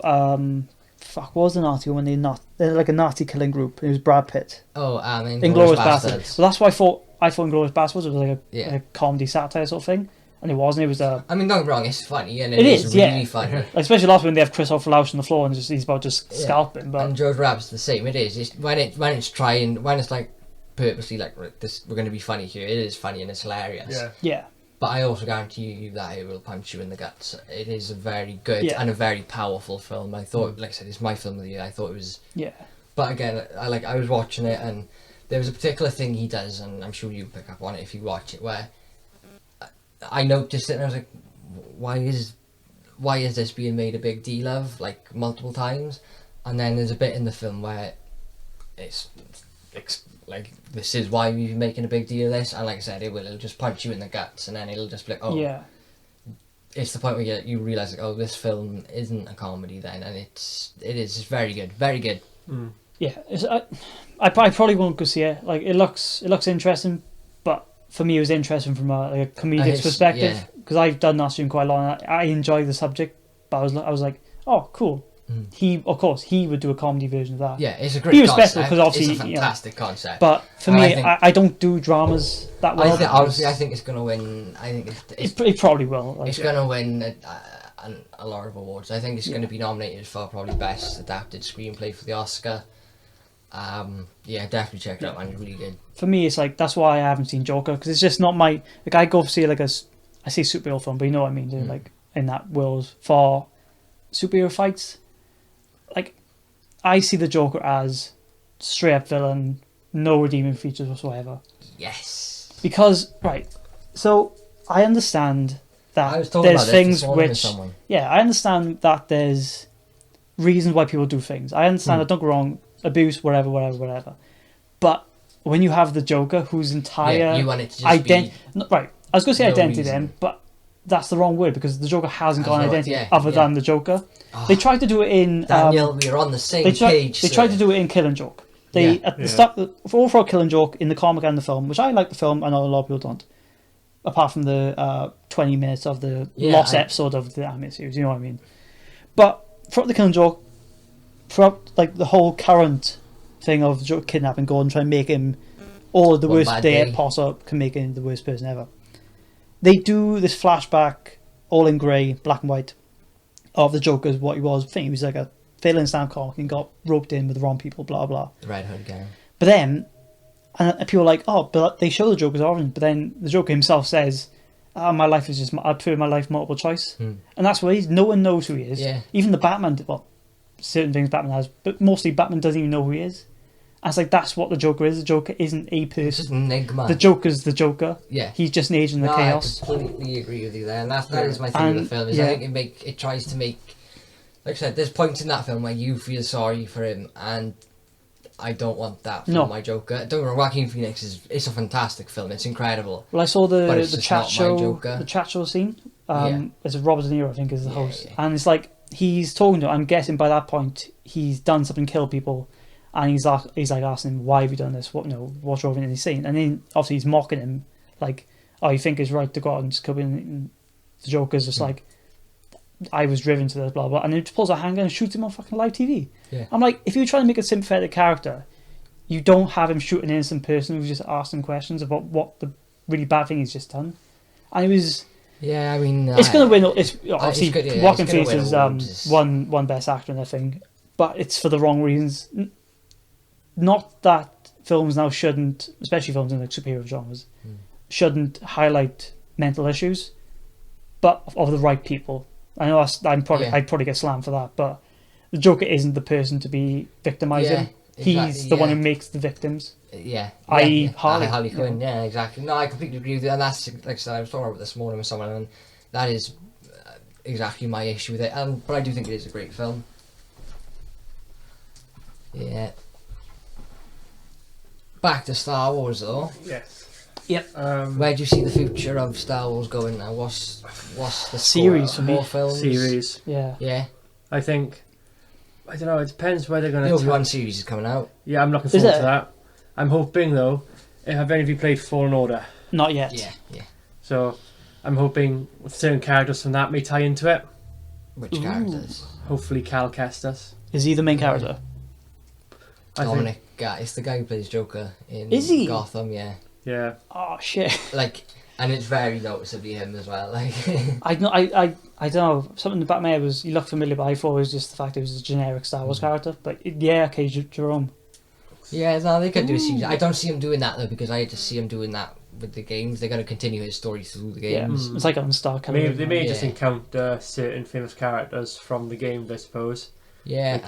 S2: what was the Nazi one? They're like a Nazi killing group. It was Brad Pitt.
S1: Oh,
S2: Inglourious Basterds. Well, that's why I thought Inglourious Basterds was like a comedy satire sort of thing, and it wasn't. It was a.
S1: I mean, don't get me wrong. It's funny, and
S2: it is
S1: really funny.
S2: Like, especially last when they have Christopher Lausch on the floor and he's about to scalping. But
S1: and Jojo Rabbit's the same. It is. It's when it's like purposely like this. We're going to be funny here. It is funny and it's hilarious.
S2: Yeah.
S1: But I also guarantee you that it will punch you in the guts. It is a very good and a very powerful film. I thought, like I said, it's my film of the year. I thought it was.
S2: Yeah.
S1: But again, I was watching it, and there was a particular thing he does, and I'm sure you pick up on it if you watch it, where I noticed it, and I was like, why is this being made a big deal of, like, multiple times? And then there's a bit in the film where it's like this is why we're making a big deal of this, and like I said, it'll just punch you in the guts, and then it'll just be like, oh,
S2: Yeah.
S1: It's the point where you realise like, oh, this film isn't a comedy then, and it's very good, very good.
S2: Yeah, I probably won't go see it. Like it looks interesting, but for me it was interesting from a comedic perspective because I've done that stream quite a lot. And I enjoy the subject, but I was like, oh, cool. He would do a comedy version of that.
S1: Yeah, it's a great concept.
S2: Because obviously
S1: it's a fantastic concept.
S2: But for me, I don't do dramas that well.
S1: I think it's going to win. I think
S2: it probably will.
S1: It's going to win a lot of awards. I think it's going to be nominated for probably best adapted screenplay for the Oscar. Definitely check it out, man. It's really good.
S2: For me, it's like that's why I haven't seen Joker because it's just not my like. I go see I say superhero film, but you know what I mean. Like in that world for superhero fights. Like, I see the Joker as straight up villain, no redeeming features whatsoever.
S1: Yes.
S2: Because so I understand that there's things which I understand that there's reasons why people do things. I understand that, don't get wrong, abuse, whatever. But when you have the Joker, whose entire
S1: you want it to just be
S2: I was going to say identity then, but that's the wrong word because the Joker hasn't got an identity other than the Joker. Oh, they tried to do it in
S1: Daniel. We're on the same page.
S2: They tried to do it in Killing Joke. At the start, for Killing Joke in the comic and the film, which I like the film. I know a lot of people don't. Apart from the 20 minutes of the lost episode of the anime series, you know what I mean. But throughout the Killing Joke, throughout like the whole current thing of Joke kidnapping Gordon, trying to make him the worst day possible, can make him the worst person ever. They do this flashback, all in grey, black and white, of the Joker as what he was. I think he was like a failing stand comic and got roped in with the wrong people, blah, blah.
S1: The Red Hood gang.
S2: But then, and people are like, oh, but they show the Joker's origin, but then the Joker himself says, my life is just, I prefer my life multiple choice. And that's what he is. No one knows who he is.
S1: Yeah.
S2: Even the Batman, certain things Batman has, but mostly Batman doesn't even know who he is. And it's like, that's what the Joker is. The Joker isn't a person.
S1: It's just an enigma.
S2: The Joker's the Joker.
S1: Yeah.
S2: He's just an agent of the chaos.
S1: I completely agree with you there. And that is my thing with the film. Is I think it tries to make, like I said, there's points in that film where you feel sorry for him, and I don't want that for my Joker. Don't get me wrong, Joaquin Phoenix it's a fantastic film. It's incredible.
S2: Well, I saw the chat show scene. It's Robert De Niro, I think, is the host. Yeah. And it's like, he's talking to him. I'm guessing by that point, he's done something, killed people. And he's like asking him, why have you done this? What's wrong with the scene? And then obviously he's mocking him, like, oh, you think it's right to go out and just come in? And the Joker's just like, I was driven to this, blah blah. And then he pulls a handgun and shoots him on fucking live TV. Yeah. I'm like, if you're trying to make a sympathetic character, you don't have him shoot an innocent person who's just asking questions about what the really bad thing he's just done. And it was.
S1: Yeah, I mean,
S2: it's going to win. It's obviously Joaquin Phoenix is one best actor in that thing, but it's for the wrong reasons. Not that films now shouldn't, especially films in like superhero genres, shouldn't highlight mental issues, but of the right people. I know I'd probably get slammed for that, but the Joker isn't the person to be victimizing. Yeah, he's the one who makes the victims. I.e.
S1: Harley Quinn. Yeah, exactly. No, I completely agree with you, and that's like I said. I was talking about this morning with someone, and that is exactly my issue with it. But I do think it is a great film. Yeah. Back to Star Wars though.
S3: Yes.
S2: Yep.
S1: Where do you see the future of Star Wars going now? What's the
S2: series for me?
S1: More films?
S3: Series.
S2: Yeah.
S1: Yeah.
S3: I don't know. It depends where they're going to.
S1: The Obi-Wan series is coming out.
S3: Yeah, I'm looking forward to that. I'm hoping though. Have any of you played Fallen Order?
S2: Not yet.
S1: Yeah.
S3: So, I'm hoping certain characters from that may tie into it.
S1: Which characters?
S3: Hopefully, Cal Kestis.
S2: Is he the main character?
S1: Dominic, it's the guy who plays Joker in Gotham. Yeah.
S2: Oh shit.
S1: Like, and it's very noticeably him as well. Like,
S2: I don't know. Something about me was he looked familiar, but I thought it was just the fact it was a generic Star Wars character. But Jerome.
S1: Yeah, no, they could do a series. I don't see him doing that though, because I just see him doing that with the games. They're going to continue his story through the games.
S2: Yeah, it's like on Star.
S3: They may just encounter certain famous characters from the games, I suppose.
S1: Yeah.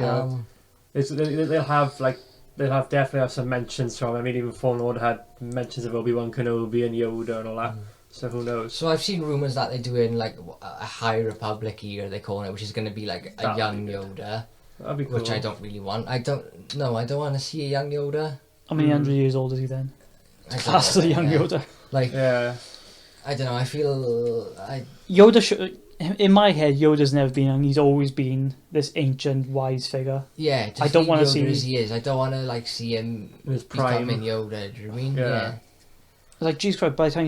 S3: They'll definitely have some mentions from. I mean, even Fallen Order had mentions of Obi-Wan Kenobi and Yoda and all that. So who knows?
S1: So I've seen rumours that they're doing like a High Republic year, they're calling it, which is going to be like a young Yoda.
S3: That'd be cool.
S1: Which I don't really want. I don't want to see a young Yoda.
S2: How many hundred years old is he then?
S1: That's
S2: a young Yoda.
S1: Like,
S3: Yeah.
S1: I don't know. I feel
S2: Yoda should. In my head, Yoda's never been young. He's always been this ancient, wise figure.
S1: Yeah, just
S2: I don't
S1: want
S2: wanna
S1: to
S2: see-
S1: as he is. I don't want to like see him
S3: His prime.
S1: becoming Yoda. Do you know what I mean?
S3: Yeah.
S2: Like, Jesus Christ, by the time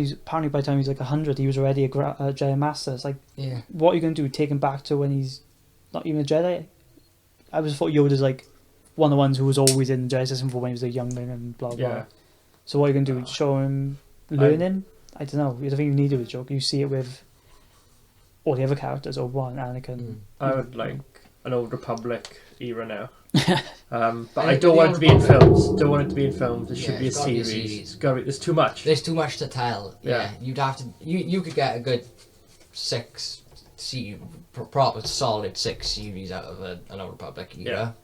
S2: he's like 100, he was already a Jedi Master. It's like,
S1: Yeah.
S2: what are you going to do? Take him back to when he's not even a Jedi? I was thought Yoda's like one of the ones who was always in the Jedi system for when he was a youngling and blah blah.
S3: Yeah.
S2: So what are you going to do? Show him learning? I don't know. I don't think you need to with Joke. You see it with all the other characters, Obi-Wan, Anakin.
S3: I would like an Old Republic era now. But I don't want it to be in films. Don't want it to be in films. It should be a
S1: it's gotta be a
S3: series.
S1: series.
S3: It's gotta be, there's too much.
S1: There's too much to tell.
S3: Yeah.
S1: Yeah. You'd have to. You could get a good 6 proper solid 6 series out of an Old Republic era.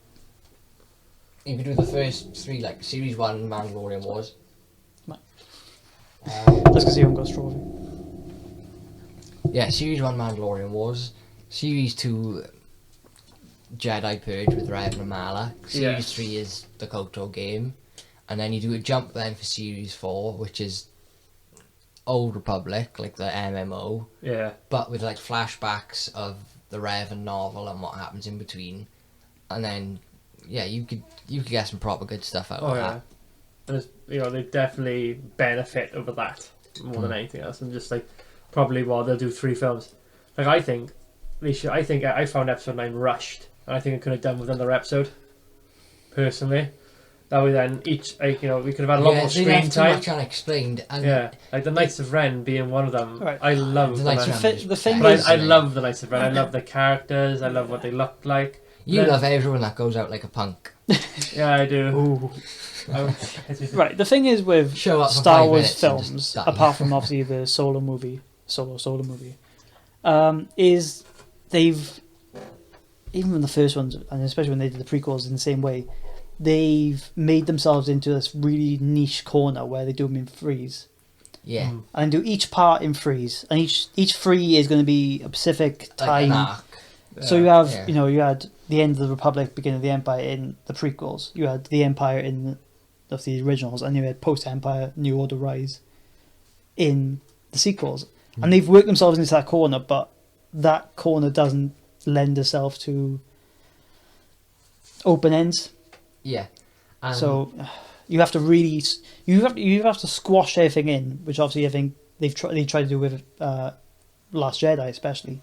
S1: You could do the first 3, like series 1, Mandalorian Wars.
S2: Right. That's because you haven't got Strawberry.
S1: Yeah, series 1, Mandalorian Wars. Series 2, Jedi Purge with Revan and Mala. Series 3 is the Kotor game. And then you do a jump then for Series 4, which is Old Republic, like the MMO,
S3: Yeah.
S1: but with like flashbacks of the Revan novel and what happens in between. And then, yeah, you could get some proper good stuff out
S3: Oh
S1: of
S3: yeah.
S1: that.
S3: And it's, they definitely benefit over that more than anything else. And just like probably they'll do 3 films. Like I think they should. I think I found episode 9 rushed, and I think it could have done with another episode. Personally, that way then each we could have had a lot more
S1: they
S3: screen
S1: left too
S3: time.
S1: much unexplained. And
S3: Yeah, like the Knights of Ren being one of them.
S2: Right.
S3: I love
S1: The
S3: the
S1: Knights
S3: Knights
S1: of
S3: of
S1: Ren.
S2: The thing
S3: But
S2: is,
S3: I love the Knights of Ren. I love the characters. I love what they look like.
S1: you
S3: Then-
S1: love everyone that goes out like a punk.
S3: Yeah, I do.
S2: ooh.
S3: Right.
S2: The thing is with
S1: Show up for
S2: Star
S1: 5
S2: Wars
S1: minutes and just
S2: films,
S1: die.
S2: apart from obviously the solo movie, is they've, even in the first ones, and especially when they did the prequels in the same way, they've made themselves into this really niche corner where they do them in threes.
S1: Yeah.
S2: And do each part in threes, and each three is going to be a specific
S1: Like
S2: time.
S1: an arc.
S2: So you have,
S1: Yeah.
S2: you had the end of the Republic, beginning of the Empire in the prequels. You had the Empire in the originals, and you had post-Empire, New Order, Rise in the sequels. And they've worked themselves into that corner, but that corner doesn't lend itself to open ends.
S1: Yeah.
S2: So you have to really, you have to squash everything in, which obviously I think they tried to do with Last Jedi especially.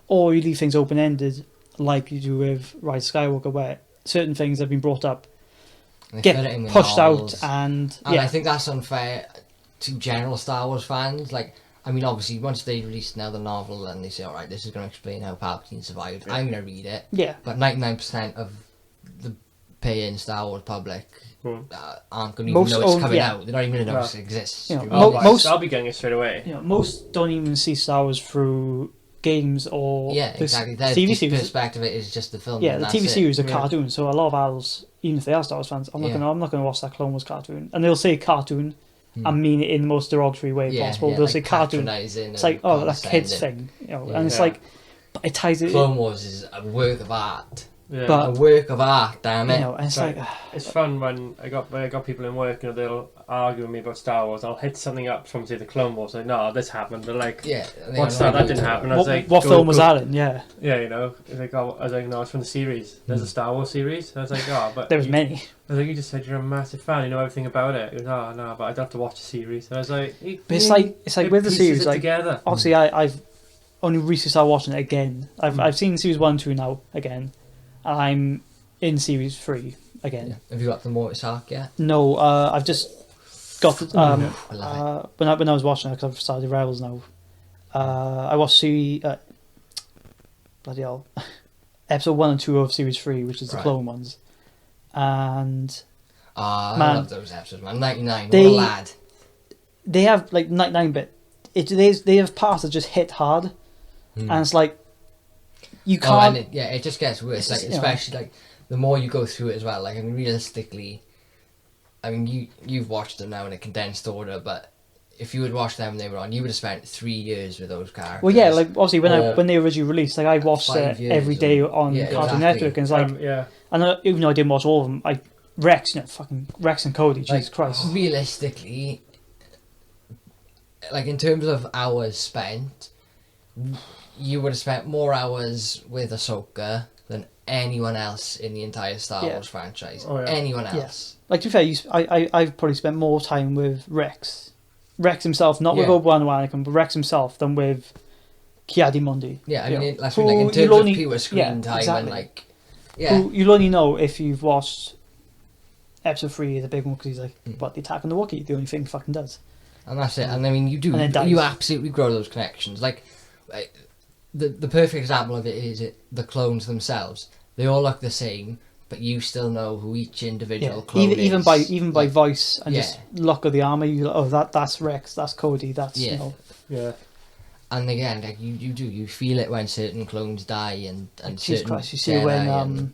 S2: Or you leave things open ended, like you do with Rise of Skywalker, where certain things have been brought up,
S1: They
S2: get
S1: fit it in with
S2: pushed
S1: novels.
S2: out, and
S1: And
S2: yeah,
S1: I think that's unfair to general Star Wars fans. Like, I mean, obviously, once they release another novel and they say, all right, this is going to explain how Palpatine survived, I'm going to read it.
S2: yeah.
S1: But 99% of the paying Star Wars public aren't going to even
S2: Most
S1: know it's
S2: own-
S1: coming
S2: yeah.
S1: out. They're not even going to know
S3: No.
S1: it exists.
S2: You know,
S1: Do you know what I mean?
S2: most-
S3: I'll be getting it straight away.
S2: Most don't even see Star Wars through games or
S1: Yeah,
S2: the
S1: exactly. Their
S2: TV series.
S1: perspective of it is just the film.
S2: Yeah,
S1: and
S2: the
S1: that's
S2: TV
S1: it.
S2: series are
S3: Yeah.
S2: cartoons, so a lot of adults, even if they are Star Wars fans, I'm not
S1: Yeah.
S2: gonna watch that Clone Wars cartoon, and they'll say cartoon and mean it in the most derogatory way possible. They'll
S1: like
S2: say cartoon.
S1: patronising
S2: It's
S1: and
S2: like, oh, that kid's
S1: condescending.
S2: thing,
S1: Yeah.
S2: and it's
S3: Yeah.
S2: like, but it ties it,
S1: Clone Wars is a work of art.
S3: Yeah.
S2: But-
S1: A work of art, damn it.
S2: and it's
S3: Right.
S2: like,
S3: It's fun when I got people in work, they'll argue with me about Star Wars. I'll hit something up from say the Clone Wars, like no, this happened. They're like,
S1: Yeah. they
S3: what's
S1: have no
S3: that? That
S1: idea
S3: didn't
S1: what
S3: happen. I was like,
S2: what
S3: go-
S2: film was
S3: go-
S2: that in? Yeah,
S3: Yeah, it's like, oh, I was like, no, it's from the series. There's a Star Wars series. And I was like, oh, but
S2: there was
S3: you,
S2: many.
S3: I was like, you just said you're a massive fan. You know everything about it. He goes, oh no, but I'd have to watch the series. And I was like,
S2: But it's like with the
S3: pieces
S2: series,
S3: it
S2: like
S3: together.
S2: obviously I've only recently started watching it again. I've seen series 1 and 2 now again, and I'm in series 3 again.
S1: Yeah. Have you got the Mortis arc yet?
S2: No, I've just got the,
S1: I love
S2: when I was watching it, because I've started Rebels now. I watched bloody hell, episode 1 and 2 of series 3, which is the
S1: Right.
S2: clone ones, and
S1: I
S2: Man.
S1: love those episodes, man. 99,
S2: They-
S1: what a lad.
S2: they have like 99-bit. They have parts that just hit hard, and it's like you
S1: Oh,
S2: can't.
S1: and it just gets worse.
S2: It's
S1: Like,
S2: just, you know.
S1: especially like the more you go through it as well. Like, I mean, realistically, I mean, you've watched them now in a condensed order, but if you had watched them when they were on, you would have spent 3 years with those characters.
S2: Well, yeah, like obviously
S1: Or
S2: when they originally released, like I watched
S1: 5
S2: it
S1: years
S2: every day
S1: or-
S2: on
S1: yeah,
S2: Cartoon
S1: exactly.
S2: Network, and it's like,
S3: Yeah.
S2: and even though I didn't watch all of them, I Rex, fucking Rex and Cody, Jesus
S1: Like,
S2: Christ.
S1: realistically, like in terms of hours spent, you would have spent more hours with Ahsoka than anyone else in the entire Star Wars franchise.
S3: Oh, yeah.
S1: Anyone else.
S2: Like, to be fair, I've probably spent more time with Rex himself, not with Obi-Wan and Anakin, but Rex himself, than with Ki-Adi-Mundi.
S1: Yeah, I
S2: you
S1: mean,
S2: know,
S1: that's like in terms of pure screen time
S2: exactly.
S1: and like, yeah.
S2: Who you'll only know if you've watched episode 3, the big one, because he's like, what, the attack on the Wookiee, the only thing he fucking does.
S1: And that's it. And I mean, you absolutely grow those connections. Like the perfect example of it is the clones themselves. They all look the same, but you still know who each individual clone is.
S2: Even by voice and just look of the armor, you go, oh, that's Rex, that's Cody, that's you know.
S3: Yeah.
S1: And again, like you feel it when certain clones die and
S2: Jesus
S1: certain
S2: Christ, you see
S1: Jedi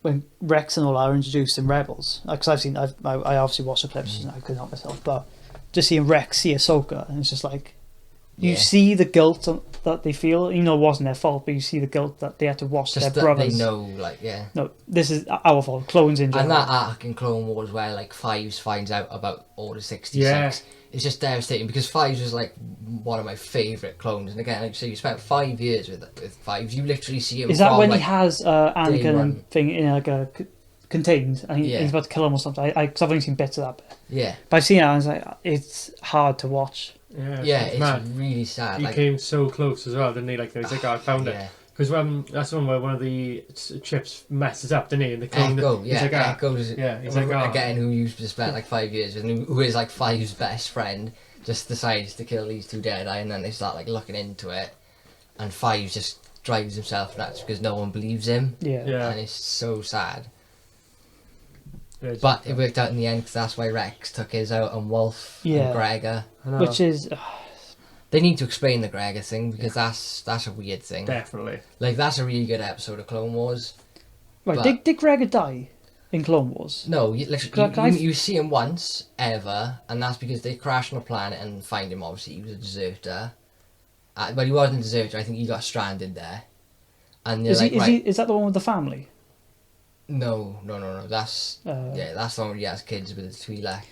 S2: when Rex and all are introduced in Rebels, because I obviously watched the clips and I couldn't help myself, but just seeing Rex see Ahsoka, and it's just like you see the guilt that they feel. You know, it wasn't their fault, but you see the guilt that they had to watch
S1: just
S2: their brothers.
S1: They know, like,
S2: no, this is our fault. Clones in general.
S1: And that arc in Clone Wars where like Fives finds out about Order 66.
S3: Yeah.
S1: It's just devastating because Fives was like one of my favourite clones, and again, like so you spent 5 years with Fives. You literally see him.
S2: Is that
S1: from,
S2: when
S1: like,
S2: he has Anakin and thing in like a contained, and he's about to kill him or something? Because I've only seen bits of that bit.
S1: Yeah,
S2: but I've seen it, and it's like it's hard to watch.
S3: Yeah,
S1: it's really sad.
S3: He came so close as well, didn't he? Like, he's like, oh, I found it. Because that's the one where one of the chips messes up, didn't he? And the clone,
S1: Echo,
S3: he's like,
S1: Echo's,
S3: he's like,
S1: again, who you've just spent like 5 years with, and who is like Five's best friend, just decides to kill these two Jedi, and then they start like looking into it, and Five just drives himself nuts because no one believes him.
S2: Yeah.
S1: And it's so sad.
S3: Yeah,
S1: but it worked out in the end because that's why Rex took his out on Wolf and Gregor.
S2: Which is...
S1: They need to explain the Gregor thing because that's a weird thing.
S3: Definitely.
S1: Like, that's a really good episode of Clone Wars.
S2: Right, did Gregor die in Clone Wars?
S1: No, you see him once, ever, and that's because they crash on a planet and find him. Obviously, he was a deserter. But he wasn't a deserter, I think he got stranded there. And
S2: is that the one with the family?
S1: No. That's that's the one where he has kids with his Twi'lek.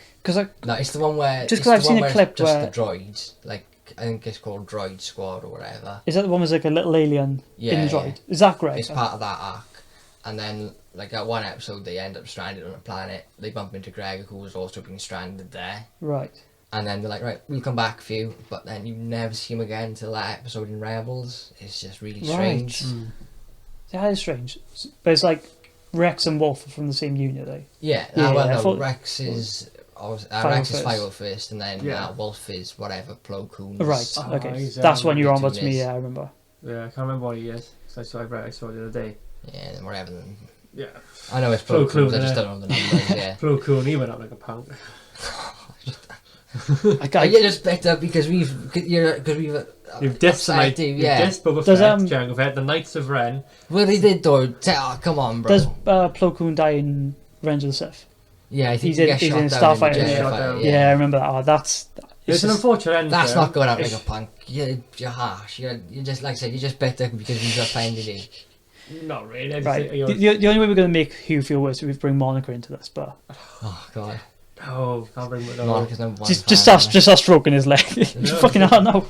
S2: No,
S1: it's the one where
S2: just because I've seen a clip
S1: just
S2: where
S1: the droids, like I think it's called Droid Squad or whatever.
S2: Is that the one with like a little alien in the droid? Is that Greg?
S1: It's part of that arc. And then like at one episode they end up stranded on a planet. They bump into Gregor, who was also being stranded there.
S2: Right.
S1: And then they're like, right, we'll come back for you, but then you never see him again until that episode in Rebels. It's just really strange.
S2: Right. That is strange. But it's like Rex and Wolf are from the same unit, eh?
S1: Yeah. Rex is Rex is 501st, and then Wolf is whatever Plo Koon.
S2: Right. Okay. That's when you're on about to me. Yeah, I remember.
S3: Yeah, I can't remember what he is. Cause I saw it the other day.
S1: Yeah, then whatever.
S3: Yeah.
S1: I know it's Plo Koon. I just don't know the numbers. Yeah.
S3: Plo Koon, he went up like a punk.
S1: I get just better because we've
S3: you've dissed Boba Fett, Jango Fett, the Knights of Ren.
S1: Well, they did though. Come on, bro.
S2: Does Plo Koon die in Revenge of the Sith?
S1: Yeah, I think
S2: he's in Starfighter. Yeah, I remember that.
S3: It's an unfortunate end.
S1: That's not going out like a punk. You're harsh. You're just like I said. You're just bitter because we've offended you.
S3: Not really.
S2: Right. The only way we're going to make Hugh feel worse is we bring Monica into this, but.
S1: Oh God.
S3: Oh, can't bring
S1: Monica's number one.
S2: Just us stroking his leg. You fucking hard now.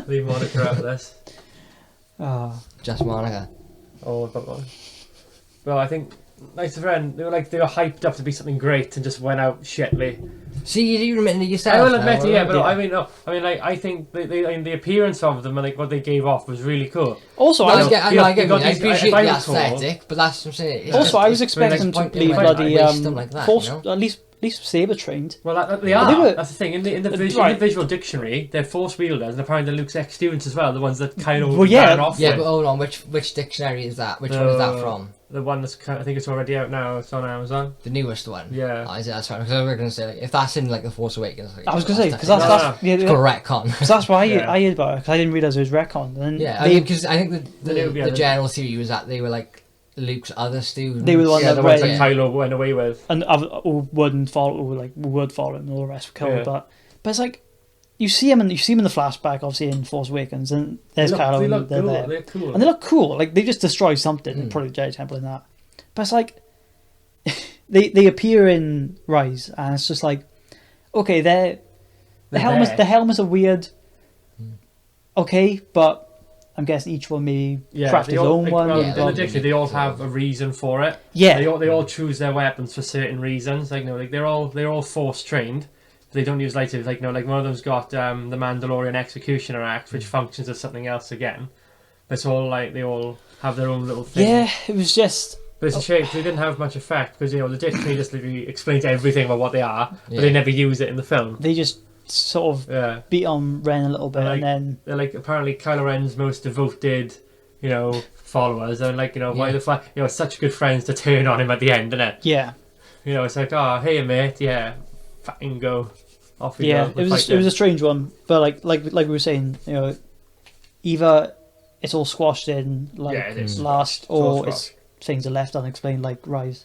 S3: Leave Monica out of this.
S1: Just Monica.
S3: Oh, I've got one. Well, I think Knights of Ren, they were hyped up to be something great and just went out shitly.
S1: See, you admit it yourself.
S3: I will admit it, but I think the appearance of them and like what they gave off was really cool.
S2: Also,
S1: I appreciate the aesthetic, but that's what I'm saying.
S2: Also, I was expecting them to be bloody at least saber trained.
S3: Well, they are. That's the thing. In the visual dictionary, they're force wielders, and apparently Luke's ex-students as well. The ones that kind of ran off.
S1: Yeah, but hold on. Which dictionary is that? Which one is that from?
S3: The one that's I think it's already out now. It's on Amazon.
S1: The newest one.
S3: Yeah.
S1: Oh, that's fine. Because I was going to say if that's in like the Force Awakens.
S2: I was going to say because that's
S1: retcon.
S2: Because that's why I heard about it. Because I didn't realise it was retcon.
S1: Because I think the general theory was that they were like Luke's other students.
S2: They were the ones that
S3: Kylo went away with,
S2: and would follow him, and all the rest were killed. But it's like you see him in the flashback, obviously in Force Awakens, and there's Kylo.
S3: They're cool.
S2: And they look cool. Like they just destroy something, probably the Jedi Temple in that. But it's like they appear in Rise, and it's just like, okay, the helmets are weird. Okay, but I'm guessing each one may craft his own one.
S3: They all have a reason for it.
S2: Yeah,
S3: they all choose their weapons for certain reasons. Like they're all force trained. They don't use lightsabers. Like one of them's got the Mandalorian Executioner axe, which functions as something else again. It's all like they all have their own little thing.
S2: Yeah, it was just.
S3: But it's a shame they didn't have much effect because the Disney just literally explains everything about what they are, but they never use it in the film.
S2: They just sort of beat on Ren a little bit, and then
S3: they're like apparently Kylo Ren's most devoted, followers. And why the fuck, such good friends to turn on him at the end, isn't it?
S2: Yeah.
S3: It's like, oh, hey mate, fucking go. Off we
S2: go.
S3: It
S2: was a strange one, but like we were saying, either it's all squashed in last, or it's things are left unexplained, like Rise.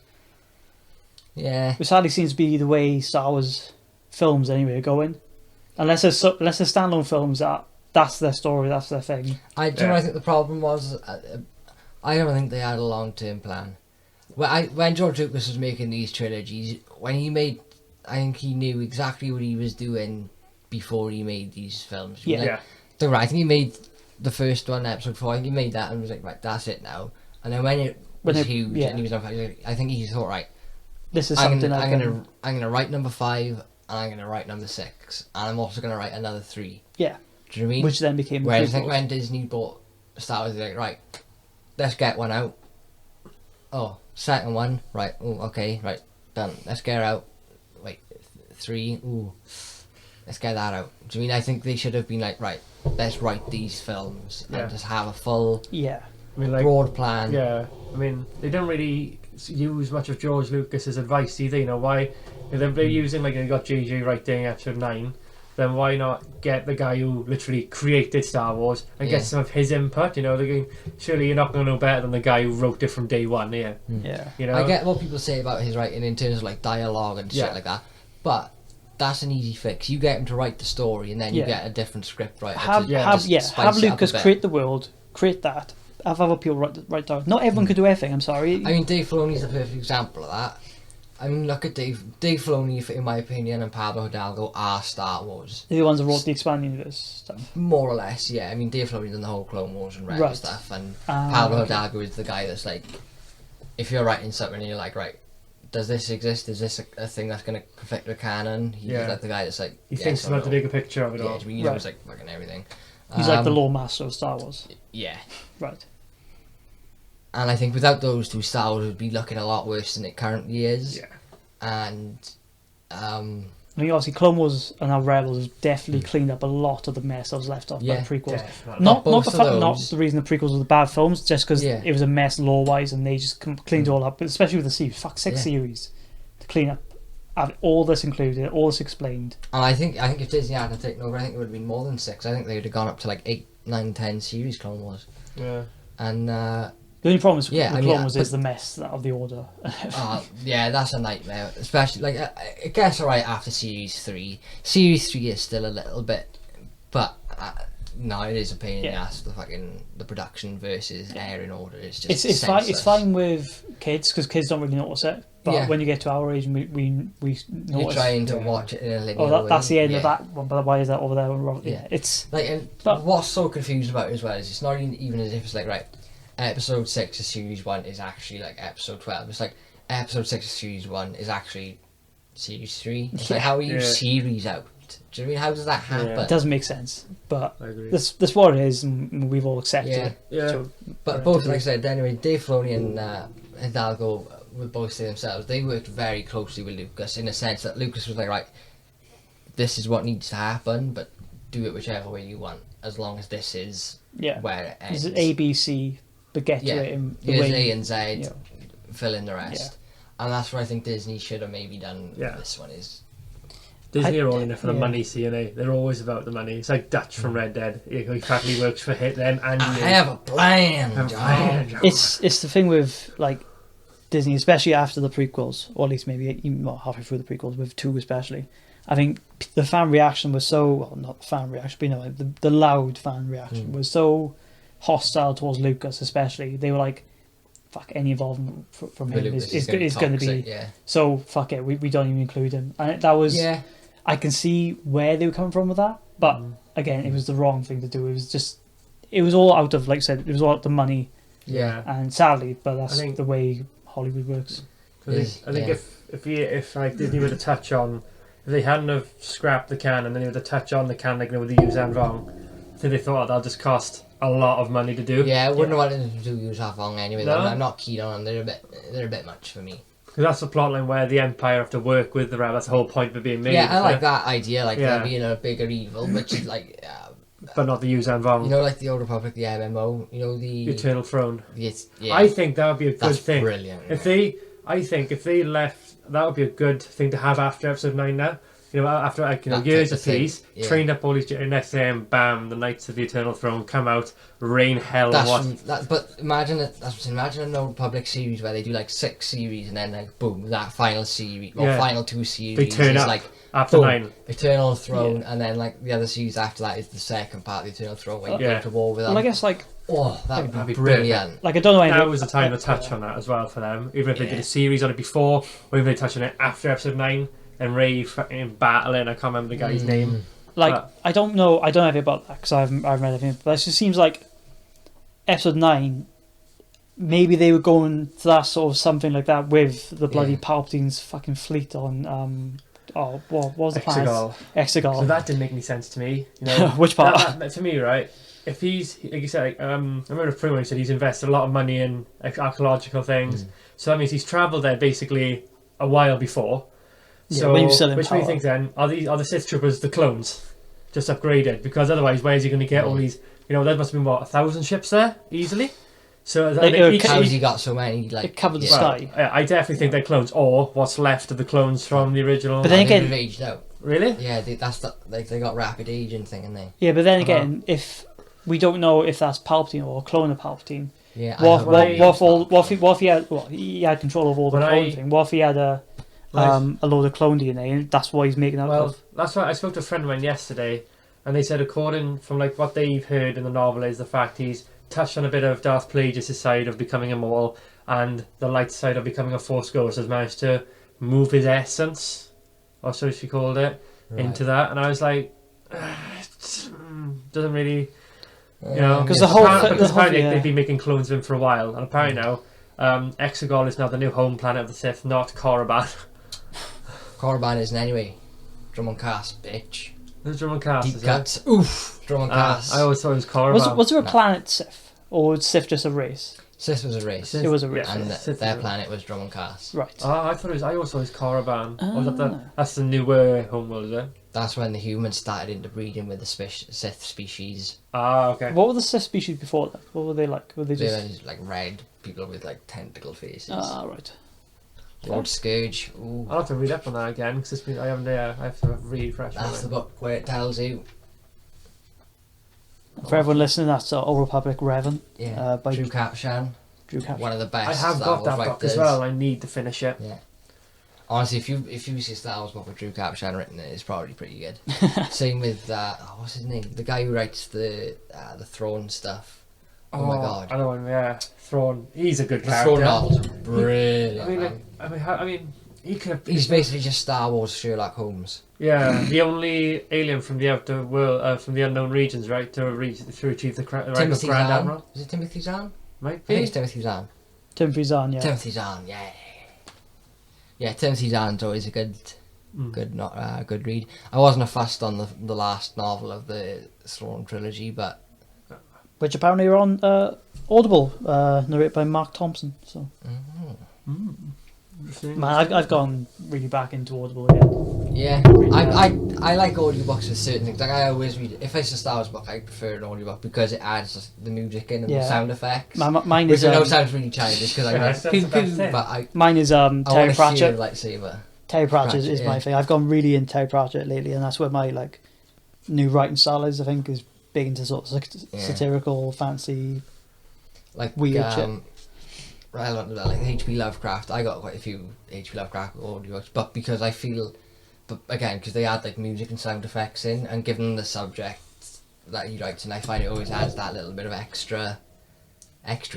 S1: Yeah.
S2: Which sadly seems to be the way Star Wars films anyway are going. Unless there's standalone films that's their story, that's their thing.
S1: I think the problem was, I don't think they had a long-term plan. When George Lucas was making these trilogies, when he made, I think he knew exactly what he was doing before he made these films.
S2: Yeah.
S1: I think he made the first one, episode 4, I think he made that and was like, right, that's it now. And then when it was huge and he was on fire, I think he thought, right,
S2: this is something
S1: I'm gonna write number 5 and I'm gonna write number 6 and I'm also gonna write another 3.
S2: Yeah.
S1: Do you know what I mean?
S2: Which then became the
S1: Whereas I think when Disney bought Star Wars, they're like, right, let's get one out. Oh, second one, right, okay, right, done. Let's get her out. Wait, 3, let's get that out. Do you mean I think they should have been like, right, let's write these films and just have a full broad plan.
S3: Yeah, I mean, they don't really use much of George Lucas's advice either. Why? They're using, they got JJ writing episode 9, then why not get the guy who literally created Star Wars and get some of his input? They're going, surely you're not going to know better than the guy who wrote it from day one,
S2: Yeah.
S1: I get what people say about his writing in terms of dialogue and shit like that, but that's an easy fix. You get him to write the story, and then you get a different script writer.
S2: Have Lucas create the world, create that. Have other people write down. Not everyone could do everything. I'm sorry.
S1: I mean, Dave Filoni's a perfect example of that. I mean, look at Dave Filoni, in my opinion, and Pablo Hidalgo are Star Wars.
S2: They're the ones that wrote the expanding universe stuff.
S1: More or less, yeah. I mean, Dave Filoni's done the whole Clone Wars and Rebel stuff, and Pablo Hidalgo is the guy that's like, if you're writing something and you're like, right, does this exist? Is this a thing that's going to conflict with canon? He's like the guy that's like...
S3: He thinks about the bigger picture of it all.
S1: He knows fucking everything.
S2: He's like the lore master of Star Wars.
S1: Yeah.
S2: Right.
S1: And I think without those two, Star Wars would be looking a lot worse than it currently is.
S3: Yeah.
S1: And...
S2: I mean, obviously, Clone Wars and now Rebels has definitely cleaned up a lot of the mess that was left off by the prequels.
S3: Definitely.
S2: Not the reason the prequels were the bad films, just because it was a mess lore-wise, and they just cleaned it all up. But especially with the series, 6 series to clean up, have all this included, all this explained.
S1: And I think if Disney hadn't taken over, I think it would have been more than 6. I think they would have gone up to 8, 9, 10 series. Clone Wars.
S3: Yeah.
S1: And
S2: the only problem is Clone Wars is the mess of the Order.
S1: That's a nightmare. Especially I guess alright after Series 3. Series 3 is still a little bit, but no, it is a pain in the ass. The production versus airing order is just
S2: it's fine. It's fine with kids because kids don't really notice it. But when you get to our age, and we notice.
S1: You're trying to watch it in a linear way.
S2: That's the end of that one. But why is that over there? It's
S1: but what's so confused about it as well is it's not even as if it's right. Episode 6 of Series 1 is actually Episode 12. It's Episode 6 of Series 1 is actually Series 3. It's how are you series out? Do you know what I mean? How does that happen?
S2: It doesn't make sense. But this what it is, and we've all accepted it.
S3: Yeah.
S2: So,
S1: but both, like I said, anyway, Dave Filoni and Hidalgo would both say themselves, they worked very closely with Lucas in the sense that Lucas was like, right, this is what needs to happen, but do it whichever way you want, as long as this is where it ends.
S2: Is it A, B, C? But get to it in the
S1: here's
S2: way,
S1: A and Z, fill in the rest. And that's what I think Disney should have maybe done with this one is.
S3: Disney are all in it for the money, CNA. They're always about the money. It's like Dutch from Red Dead. He practically works for them and
S1: I have a plan.
S2: It's the thing with Disney, especially after the prequels, or at least maybe even halfway through the prequels, with 2 especially. I think the fan reaction was not fan reaction, but the loud fan reaction was so hostile towards Lucas, especially. They were like, fuck any involvement from
S1: Well,
S2: him
S1: it's
S2: is going to be.
S1: Yeah.
S2: So fuck it, we don't even include him, and that was.
S1: Yeah.
S2: I can see where they were coming from with that, but again, it was the wrong thing to do. It was all out of, like I said, it was all out of the money,
S1: Yeah.
S2: and sadly, but that's the way Hollywood works.
S3: I think if like Disney were to touch on, if they hadn't have scrapped the can and then they were to touch on the can like they would use and wrong, I think they thought that'll just cost a lot of money to do.
S1: Yeah, I wouldn't have wanted to use that long anyway.
S3: No?
S1: I'm not keen on them. They're a bit much for me.
S3: Because that's the plotline where the Empire have to work with the Rebels. That's the whole point of being made.
S1: Yeah, I like that idea, like
S3: Yeah.
S1: there being a bigger evil, which is like,
S3: But not the use and wrong.
S1: you know, like the Old Republic, the MMO, you know, the
S3: Eternal Throne.
S1: yeah.
S3: I think that would be a good
S1: That's
S3: thing.
S1: brilliant.
S3: I think if they left, that would be a good thing to have after episode 9 now. You know, after like,
S1: That
S3: years
S1: type
S3: of
S1: of thing,
S3: peace,
S1: yeah.
S3: trained up all these next time, bam, the Knights of the Eternal Throne come out, rain hell and what.
S1: But imagine an Old Republic series where they do like 6 series and then like boom, that final series or
S3: Yeah.
S1: final 2 series
S3: They turn
S1: is
S3: up
S1: like
S3: after
S1: boom,
S3: 9.
S1: Eternal Throne, and then like the other series after that is the second part of the Eternal Throne where you
S3: Yeah.
S1: go to war with them.
S2: Well, I guess like
S1: that'd
S3: That'd
S1: be
S3: be
S1: brilliant.
S2: I don't know anything.
S3: Now was the time to touch on that as well for them. Even if they did a series on it before, or even they touch on it after episode 9, and Ray fucking battling, I can't remember the guy's name.
S2: Like, I don't know anything about that because I haven't read anything. But it just seems like episode 9, maybe they were going to that sort of something like that with the bloody Palpatine's fucking fleet on. What was the planet? Exegol.
S3: So that didn't make any sense to me. You know,
S2: Which part?
S3: That, to me, right? If he's, like you said, I remember Primo said he's invested a lot of money in archaeological things. So that means he's travelled there basically a while before. So,
S2: when you sell him
S3: which
S2: power.
S3: makes me think then, are the Sith Troopers the clones? Just upgraded? Because otherwise, where is he going to get all these, there must have been, 1,000 ships there, easily? So
S1: How's he got so many? Like,
S2: it covered the
S3: well,
S2: sky.
S3: I definitely think they're clones, or what's left of the clones from the original.
S2: But then again-
S1: they've aged out.
S3: Really?
S1: Yeah, they got rapid aging thing, and they.
S2: Yeah, but then again, if we don't know if that's Palpatine or a clone of Palpatine,
S1: Yeah.
S2: what if he had control of all the
S3: When
S2: clone
S3: I-
S2: thing? What if he had a load of clone DNA and that's what he's making out
S3: Well,
S2: of?
S3: that's why I spoke to a friend of mine yesterday, and they said according from like what they've heard in the novel is the fact he's touched on a bit of Darth Plagueis' side of becoming a Maul and the light side of becoming a Force Ghost, has managed to move his essence, or so she called it, into that. And I was like, doesn't really,
S2: Because the whole
S3: because apparently
S2: yeah.
S3: they've been making clones of him for a while, and apparently now Exegol is now the new home planet of the Sith, not Korriban.
S1: Korriban isn't anyway. Drum and cast, bitch.
S3: There's Drummond Cast,
S1: Deep
S3: is
S1: cuts. Oof. Drum and cast.
S3: I always thought it was Korriban.
S2: Was there a planet Sith, or was Sith just a race?
S1: Sith was a race.
S2: It was a race.
S1: And
S3: Sith
S1: their
S3: was a-
S1: planet was Drum and cast.
S2: Right.
S3: I thought it was. I always thought it was Korriban. Or was that that's the newer homeworld, is it?
S1: That's when the humans started interbreeding with the Sith species.
S3: Okay.
S2: What were the Sith species before that? What were they like? Were they
S1: They
S2: just?
S1: were just, like red people with like tentacle faces.
S2: Right.
S1: Lord Scourge. Ooh.
S3: I'll have to read up on that again because I haven't. I have to refresh.
S1: That's the book where it tells you.
S2: For everyone listening, that's Old Republic Revan.
S1: Yeah.
S2: By
S1: Drew Capshan.
S2: Drew Capshan.
S1: One of the
S3: I
S1: best.
S3: have
S1: Star
S3: got that
S1: Wars
S3: book as
S1: writers.
S3: well. I need to finish it.
S1: Yeah. Honestly, if you see a Star Wars book with Drew Capshan written, it's probably pretty good. Same with what's his name? The guy who writes the Throne stuff. Oh my god.
S3: I know him. Yeah, Thrawn. He's a good
S1: The
S3: character.
S1: Throne novels are brilliant.
S3: I mean, he could have.
S1: He's basically just Star Wars Sherlock Holmes.
S3: Yeah, the only alien from the outer world, from the unknown regions, right? To achieve the rank of
S1: Timothy
S3: Grand
S1: Zahn.
S3: Admiral.
S1: Is it Timothy Zahn?
S3: Might
S1: I think
S3: be.
S1: it's Timothy Zahn.
S2: Timothy Zahn, yeah.
S1: Timothy Zahn, yeah. Yeah, Timothy Zahn's always a good read. I wasn't a fussed on the last novel of the Throne trilogy, but
S2: Which apparently are on Audible, narrated by Mark Thompson. So, man, I've gone really back into Audible again.
S1: yeah, I like audiobooks for certain things. Like I always read. If it's a Star Wars book, I prefer an audiobook because it adds the music in and the sound effects.
S2: Mine
S1: Which
S2: is
S1: I know sounds really childish because
S3: Yeah, that's the best thing.
S1: but
S2: mine is
S1: I
S2: Terry
S1: want to hear
S2: Pratchett.
S1: lightsaber.
S2: Terry Pratchett is
S1: yeah.
S2: my thing. I've gone really into Terry Pratchett lately, and that's where my new writing style is. I think is big into sort of satirical, fancy,
S1: Like
S2: weird shit.
S1: Relevant to that, like H.P. Lovecraft. I got quite a few H.P. Lovecraft audiobooks, but because I feel, but again, because they add like music and sound effects in, and given the subject that he writes, and I find it always adds that little bit of extra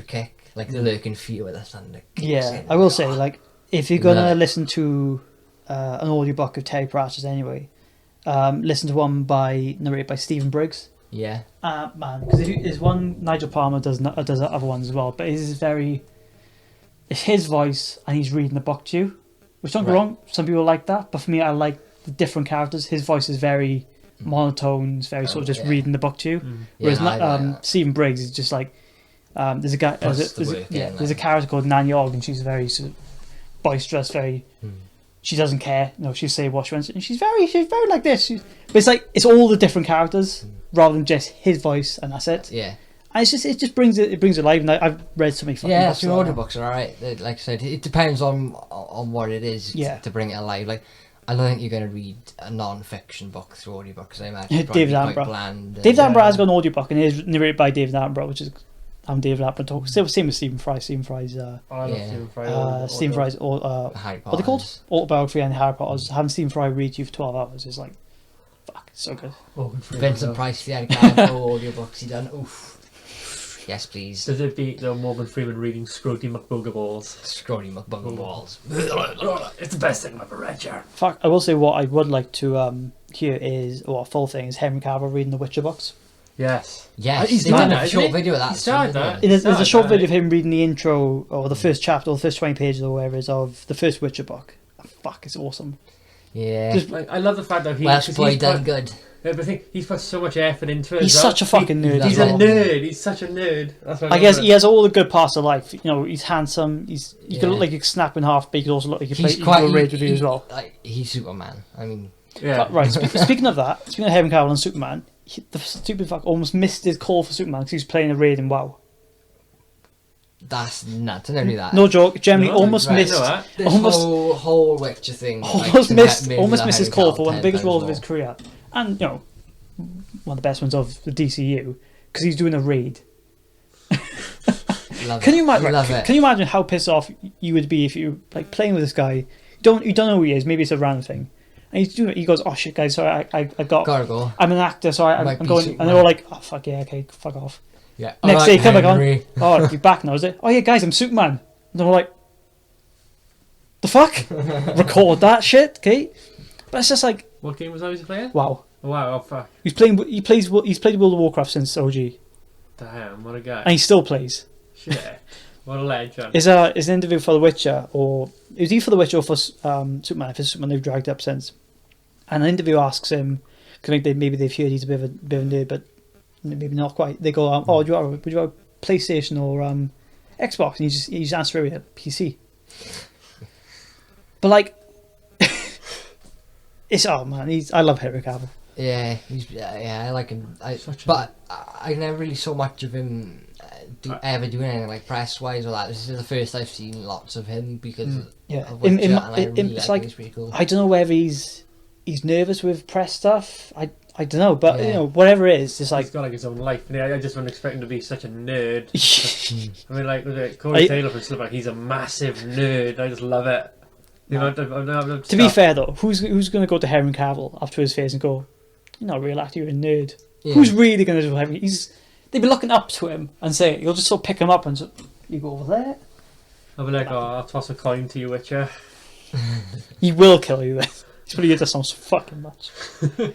S1: kick. like the lurking fear with the thunder.
S2: Yeah, I will say, like, if you're gonna listen to an audiobook of Terry Pratchett's anyway, listen to one narrated by Stephen Briggs.
S1: Yeah.
S2: Man, because there's one Nigel Palmer does other ones as well, but it's his voice and he's reading the book to you. Which don't get wrong, some people like that, but for me, I like the different characters. His voice is very monotone, it's very sort of just reading the book to you. Whereas Stephen Briggs is just like there's a guy there's a character called Nanny Og, and she's very sort of boisterous, very she doesn't care, she'll say what she wants, and she's very like this. But it's all the different characters rather than just his voice, and that's it.
S1: Yeah.
S2: And it just brings it alive. And I've read so many fucking books.
S1: Yeah, some audiobooks are alright. Like I said, it depends on what it is to bring it alive. Like, I don't think you're going to read a non-fiction book through audiobook, because I imagine it's
S2: David
S1: quite
S2: Attenborough.
S1: bland.
S2: David Attenborough has got an audiobook, and it is narrated by David Attenborough, which is David Attenborough talk. Same with Stephen Fry. Stephen Fry's
S3: I love Stephen Fry.
S2: Stephen Fry's
S1: Harry
S2: what are they called? Autobiography and Harry Potter's. Having Stephen Fry read to you for 12 hours is like, fuck, it's so good.
S1: Vincent Price, the audiobooks he done. Oof. Yes, please.
S3: Does it beat Morgan Freeman reading Scrotty McBoogaballs?
S1: Scrotty McBoogaballs.
S3: It's the best thing I've ever read, Jared.
S2: Fuck, I will say what I would like to hear is, a full thing is Henry Cavill reading The Witcher books.
S3: Yes.
S1: He's done a short video of that.
S3: He started that.
S2: There's a short video of him reading the intro, or the first chapter, or the first 20 pages, or whatever it is, of the first Witcher book. Fuck, it's awesome.
S1: Yeah.
S3: I love the fact that
S1: Welsh boy done good.
S3: Yeah, but I think he's put so much effort into it.
S2: He's such a fucking nerd.
S3: He's a nerd. He's such a nerd. That's what
S2: I guess he has all the good parts of life. He's handsome. You could look like you could snap in half, but you could also look like you could go rage with you as well.
S1: He's Superman. I mean,
S3: yeah.
S2: But, right. Speaking of that, speaking of Henry Cavill and Superman, the stupid fuck almost missed his call for Superman because he was playing a raid in WoW.
S1: That's nuts. I never knew that.
S2: No joke. Generally, almost missed.
S3: This
S1: whole Witcher thing.
S2: Almost missed his call for one of the biggest roles of his career, and one of the best ones of the DCU, because he's doing a raid. Can you imagine how pissed off you would be if you like playing with this guy? You don't know who he is. Maybe it's a random thing, and he goes, "Oh shit, guys, sorry,
S1: gotta go.
S2: I'm an actor, sorry, I'm going."
S1: Superman.
S2: And they're all like, "Oh fuck yeah, okay, fuck off."
S1: Yeah.
S2: Next day, come back on. Oh, you're back now, is it? Oh yeah, guys, I'm Superman. And they're all like, "The fuck?" Record that shit, okay? But it's just like,
S3: what game was I playing?
S2: wow.
S3: Wow, oh fuck.
S2: He's played World of Warcraft since OG.
S3: Damn, what a guy.
S2: And he still plays.
S3: Shit. What a legend.
S2: Is an interview for The Witcher, or it was either for The Witcher or for Superman. If it's Superman, they've dragged up since. And an interview asks him, because maybe they've heard he's a bit of a nerd, but maybe not quite. They go, would you have a PlayStation or Xbox? And he just answers it, PC. But like, I love Henry Cavill.
S1: Yeah, I like him. I never really saw much of him ever doing anything like press wise or that. This is the first I've seen lots of him because of Witcher, and I really like him. He's pretty cool.
S2: I don't know whether he's nervous with press stuff. I don't know, but whatever it is, it's like
S3: he's got like his own life. And I just wouldn't expect him to be such a nerd. I mean, like Corey Taylor from Slipback, he's a massive nerd. I just love it.
S2: To be fair though, who's going to go to Henry Cavill after his face and go, "You're not a real actor, you're a nerd"? Yeah. Who's really going to do Henry? They'd be looking up to him and say, you'll just sort of pick him up and you go over there.
S3: I'll be like, I'll toss a coin to you, Witcher.
S2: He will kill you then. He's probably just so fucking much. But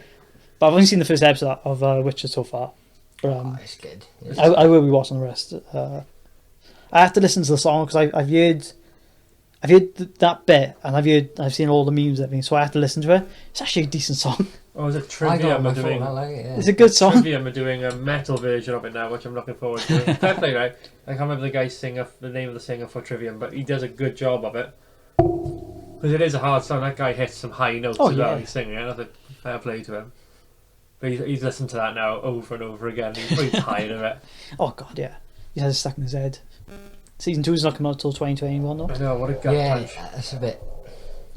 S2: I've only seen the first episode of Witcher so far. But,
S1: it's good.
S2: I will be watching the rest. I have to listen to the song because I've heard that bit, and I've seen all the memes and everything, so I have to listen to it. It's actually a decent song.
S3: Oh, is it trivia?
S1: I like it, yeah.
S2: It's a good song.
S3: Trivia, I'm doing a metal version of it now, which I'm looking forward to. Fair play, right? I can't remember the name of the singer for Trivium, but he does a good job of it. Because it is a hard song. That guy hits some high notes as well. He's singing it. That's a fair play to him. But he's listened to that now over and over again. He's pretty tired of it.
S2: Oh god, yeah. He has it stuck in his head. Season 2 is not coming out till 2021 though.
S3: I know, what a gut punch.
S1: Yeah, that's a bit.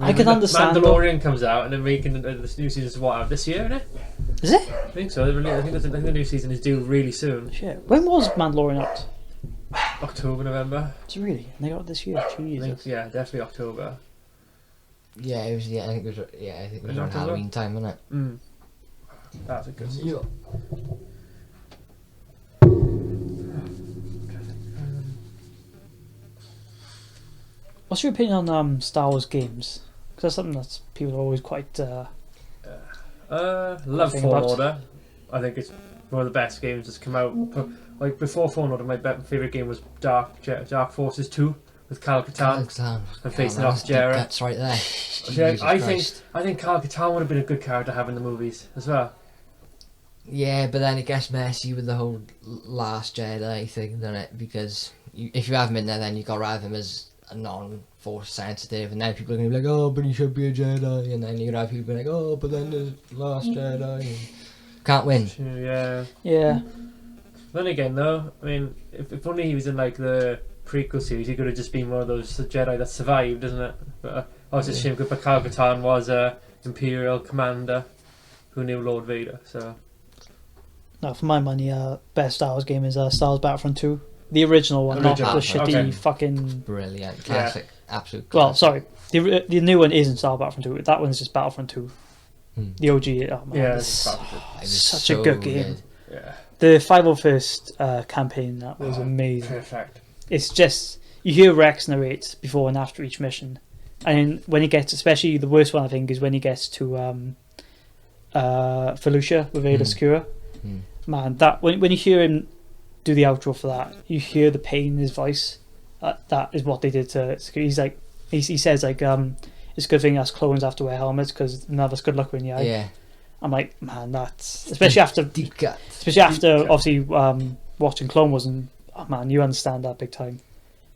S2: I can understand.
S3: Mandalorian comes out, and then this new season is what, this year, isn't it?
S2: Is it?
S3: I think so. I think the new season is due really soon.
S2: Shit. When was Mandalorian out?
S3: October, November.
S2: It's really? They got it this year. Jesus.
S3: Yeah, definitely October.
S1: Yeah, it was. Yeah, I think it was around Halloween time, wasn't it?
S3: Mm. That's a good season.
S2: What's your opinion on Star Wars games? Because that's something that people are always quite.
S3: Love Fallen Order. I think it's one of the best games that's come out. Like before Fallen Order, my favourite game was Dark Forces 2 with Kyle Katarn. And facing off Jarrah.
S1: That's right there.
S3: I think Kyle Katarn would have been a good character to have in the movies as well.
S1: Yeah, but then it gets messy with the whole Last Jedi thing, doesn't it? Because if you have him in there, then you got to have him as a non-force sensitive, and then people are going to be like, oh, but he should be a Jedi, and then you're going to have people being like, oh, but then there's Last Jedi. And can't win.
S2: Yeah.
S3: Then again, though, I mean, if only he was in like the prequel series, he could have just been one of those Jedi that survived, isn't it? But it's a shame because Kyle Katarn was a Imperial commander who knew Lord Vader, so...
S2: No, for my money, best Star Wars game is Star Wars Battlefront 2. The original one, not the shitty fucking...
S1: Brilliant, classic, absolute classic.
S2: Well, sorry, the new one isn't Star Wars Battlefront 2. That one's just Battlefront 2. The OG, oh man, it's such a good game.
S3: Yeah.
S2: The 501st campaign, that was amazing.
S3: Perfect.
S2: It's just, you hear Rex narrate before and after each mission. And when he gets, especially the worst one I think, is when he gets to Felucia with Ada Secura. Man, that when you hear him do the outro for that, you hear the pain in his voice. That is what they did to. He's like, he says like, it's a good thing us clones have to wear helmets because none of us good luck in the eye.
S1: Yeah.
S2: I'm like, man, that's especially after
S1: deep cut.
S2: Especially after obviously watching Clone Wars, and oh man, you understand that big time.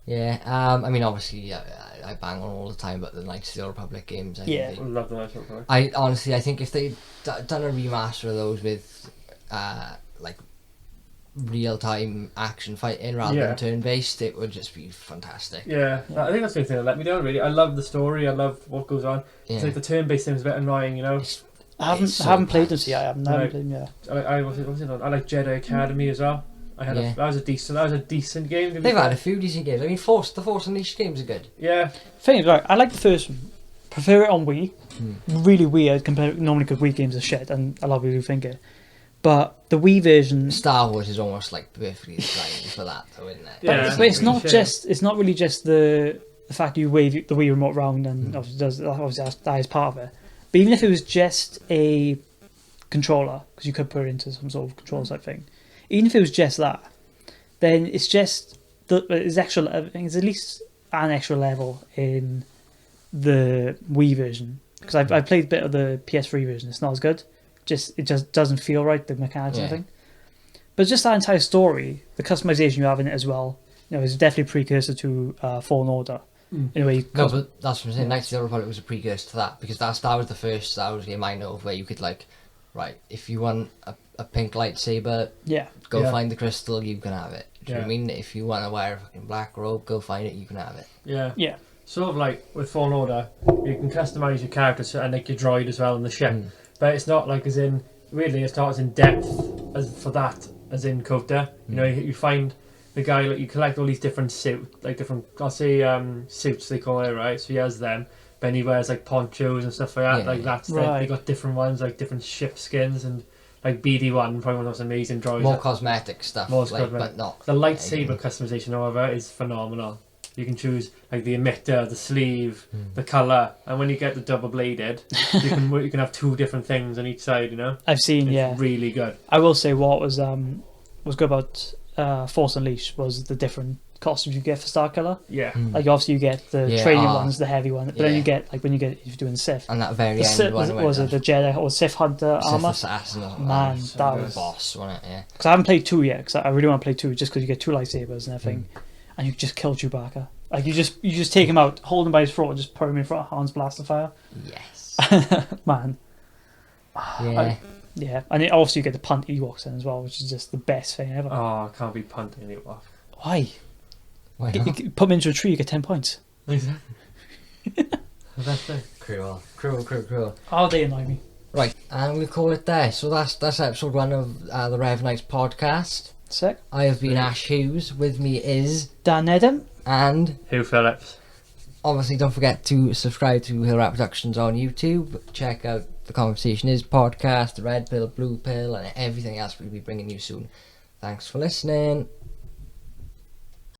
S1: Yeah. I mean, obviously, I bang on all the time, but the Knights of the Old Republic games. I
S3: love the Knights of the Republic.
S1: I think if they'd done a remaster of those with like real-time action fighting rather than turn-based, it would just be fantastic.
S3: Yeah, I think that's the thing that let me down really. I love the story, I love what goes on. It's like the turn-based thing is a bit annoying, you know.
S2: I haven't played them yet. I haven't played them yet.
S3: I like Jedi Academy as well. That was a decent game.
S1: They've had a few decent games. I mean, the Force Unleashed games are good.
S3: Yeah.
S2: Thing is, right, I like the first one. Prefer it on Wii. Really weird compared normally because Wii games are shit, and a lot of people do think it. But the Wii version,
S1: Star Wars is almost like perfectly designed for that, though, isn't it?
S2: But it's not just. It's not really just the fact you wave the Wii remote around and obviously that is part of it. But even if it was just a controller, because you could put it into some sort of control type thing, even if it was just that, then it's just there's extra. I think it's at least an extra level in the Wii version, because I played a bit of the PS3 version. It's not as good. It just doesn't feel right, the mechanics and everything. But just that entire story, the customization you have in it as well, is definitely a precursor to Fallen Order. In a way,
S1: no, but that's what I'm saying. Knights of the Old Republic was a precursor to that, because that was the first Star Wars game I know of where you could if you want a pink lightsaber, go find the crystal, you can have it. Do you know what I mean? If you want to wear a fucking black robe, go find it, you can have it.
S3: Yeah. Sort of like with Fallen Order, you can customise your character and like your droid as well in the ship. But it's not like as in, weirdly, it's not as in depth as in Kota. You know, you find the guy, like, you collect all these different suits, like different, suits they call it, right? So he has them, but then he wears like ponchos and stuff like that. They got different ones, like different ship skins, and like BD1, probably one of those amazing droids.
S1: More cosmetic stuff, but not.
S3: The lightsaber customization, however, is phenomenal. You can choose like the emitter, the sleeve, the colour, and when you get the double bladed, you can have two different things on each side. You know,
S2: I've seen.
S3: It's really good.
S2: I will say what was good about Force Unleashed was the different costumes you get for Star Killer.
S3: Yeah,
S2: like obviously you get the training ones, the heavy one, but then you get like if you're doing Sith.
S1: And that very
S2: end
S1: one
S2: was it the Jedi or Sith Hunter armor?
S1: Sith Assassin.
S2: Man, that was
S1: boss, wasn't it? Yeah.
S2: Because I haven't played 2 yet. Because I really want to play 2, just because you get 2 lightsabers and everything, and you just kill Chewbacca. Like you just take him out, hold him by his throat, and just put him in front of Han's blaster fire.
S1: Yes.
S2: Man.
S1: Yeah.
S2: And also you get to punt Ewoks in as well, which is just the best thing ever.
S3: Oh, I can't be punting Ewok.
S2: Why?
S1: Why not?
S2: You put him into a tree, you get 10 points.
S3: Exactly. That's it.
S1: Cruel.
S2: Oh, they annoy me.
S1: Right, and we'll call it there. So that's episode 1 of the Revanites podcast.
S2: Sick.
S1: I have been Ash Hughes. With me is
S2: Dan Nedham
S1: and
S3: Hugh Phillips.
S1: Obviously, don't forget to subscribe to Hillrat Productions on YouTube. Check out the Conversation Is podcast, the Red Pill, Blue Pill, and everything else we'll be bringing you soon. Thanks for listening.